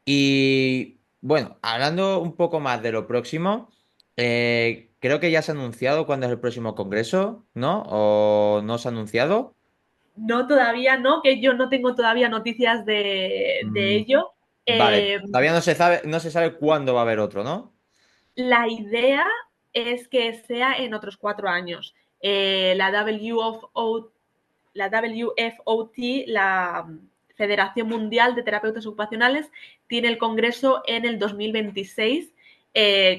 Y bueno, hablando un poco más de lo próximo, creo que ya se ha anunciado cuándo es el próximo congreso, ¿no? ¿O no se ha anunciado? No, todavía no, que yo no tengo todavía noticias de Mm, ello. vale, Eh, todavía no se sabe cuándo va a haber otro, ¿no? la idea es que sea en otros 4 años. La WFO la WFOT, la Federación Mundial de Terapeutas Ocupacionales, tiene el congreso en el 2026,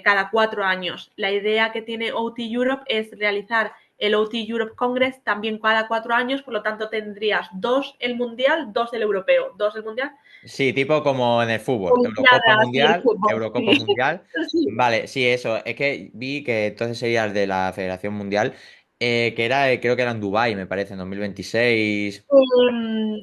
cada 4 años. La idea que tiene OT Europe es realizar el OT Europe Congress también cada 4 años, por lo tanto tendrías 2 el mundial, 2 el europeo, 2 el mundial. Sí, tipo como en el fútbol, Eurocopa Olimpiadas y el Mundial, fútbol, Eurocopa sí. Mundial. Sí. Vale, sí, eso. Es que vi que entonces sería el de la Federación Mundial, que era, creo que era en Dubái, me parece, en 2026,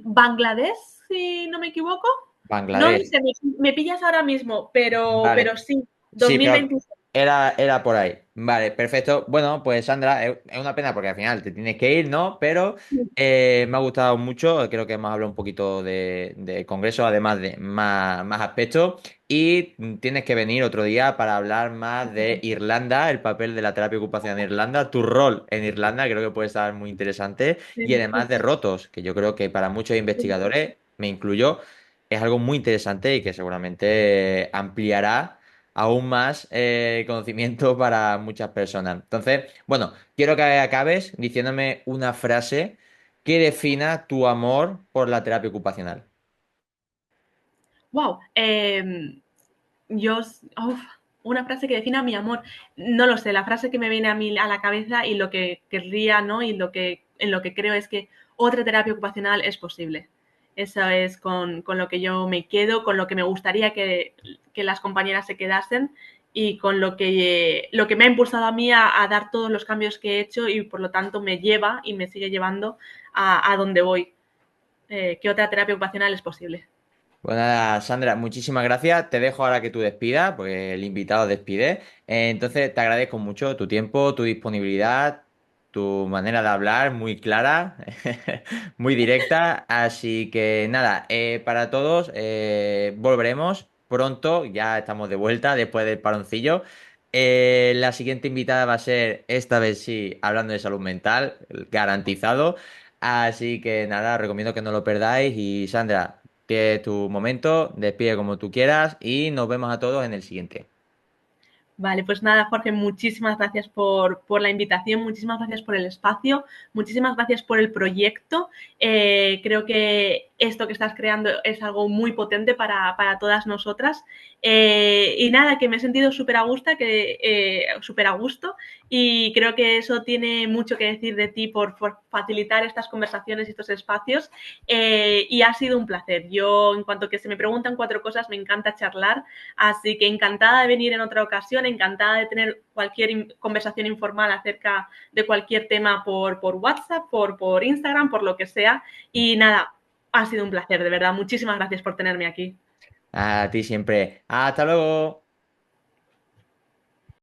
Bangladesh, si no me equivoco. No lo Bangladesh. sé, me pillas ahora mismo, pero Vale. sí, Sí, pero 2026. era por ahí. Vale, perfecto. Bueno, pues Sandra, es una pena porque al final te tienes que ir, ¿no? Pero me ha gustado mucho. Creo que hemos hablado un poquito de Congreso, además de más aspectos. Y tienes que venir otro día para hablar más de Irlanda, el papel de la terapia ocupacional en Irlanda, tu rol en Irlanda, creo que puede estar muy interesante. Y Sí, además de rotos, que yo creo que para muchos investigadores, me incluyo, es algo muy interesante y que seguramente ampliará aún más conocimiento para muchas personas. Entonces, bueno, quiero que acabes diciéndome una frase que defina tu amor por la terapia ocupacional. wow. Yo, uf, una frase que defina mi amor. No lo sé, la frase que me viene a mí a la cabeza y lo que querría, ¿no? Y en lo que creo es que otra terapia ocupacional es posible. Eso es con lo que yo me quedo, con lo que me gustaría que las compañeras se quedasen y con lo que me ha impulsado a mí a dar todos los cambios que he hecho y por lo tanto me lleva y me sigue llevando a donde voy. ¿Qué otra terapia ocupacional es posible? Pues nada, Sandra, muchísimas gracias. Te dejo ahora que tú despidas, porque el invitado despide. Entonces, te agradezco mucho tu tiempo, tu disponibilidad, tu manera de hablar, muy clara, muy directa. Así que nada, para todos, volveremos pronto. Ya estamos de vuelta después del paroncillo. La siguiente invitada va a ser, esta vez sí, hablando de salud mental, garantizado. Así que nada, recomiendo que no lo perdáis. Y Sandra, que tu momento, despide como tú quieras y nos vemos a todos en el siguiente. Vale, pues nada, Jorge, muchísimas gracias por la invitación, muchísimas gracias por el espacio, muchísimas gracias por el proyecto. Creo que esto que estás creando es algo muy potente para todas nosotras. Y nada, que me he sentido súper a gusto y creo que eso tiene mucho que decir de ti por facilitar estas conversaciones y estos espacios. Y ha sido un placer. Yo, en cuanto que se me preguntan 4 cosas, me encanta charlar. Así que encantada de venir en otra ocasión, encantada de tener cualquier conversación informal acerca de cualquier tema por WhatsApp, por Instagram, por lo que sea. Y nada, ha sido un placer, de verdad. Muchísimas gracias por tenerme aquí. A ti siempre. Hasta luego.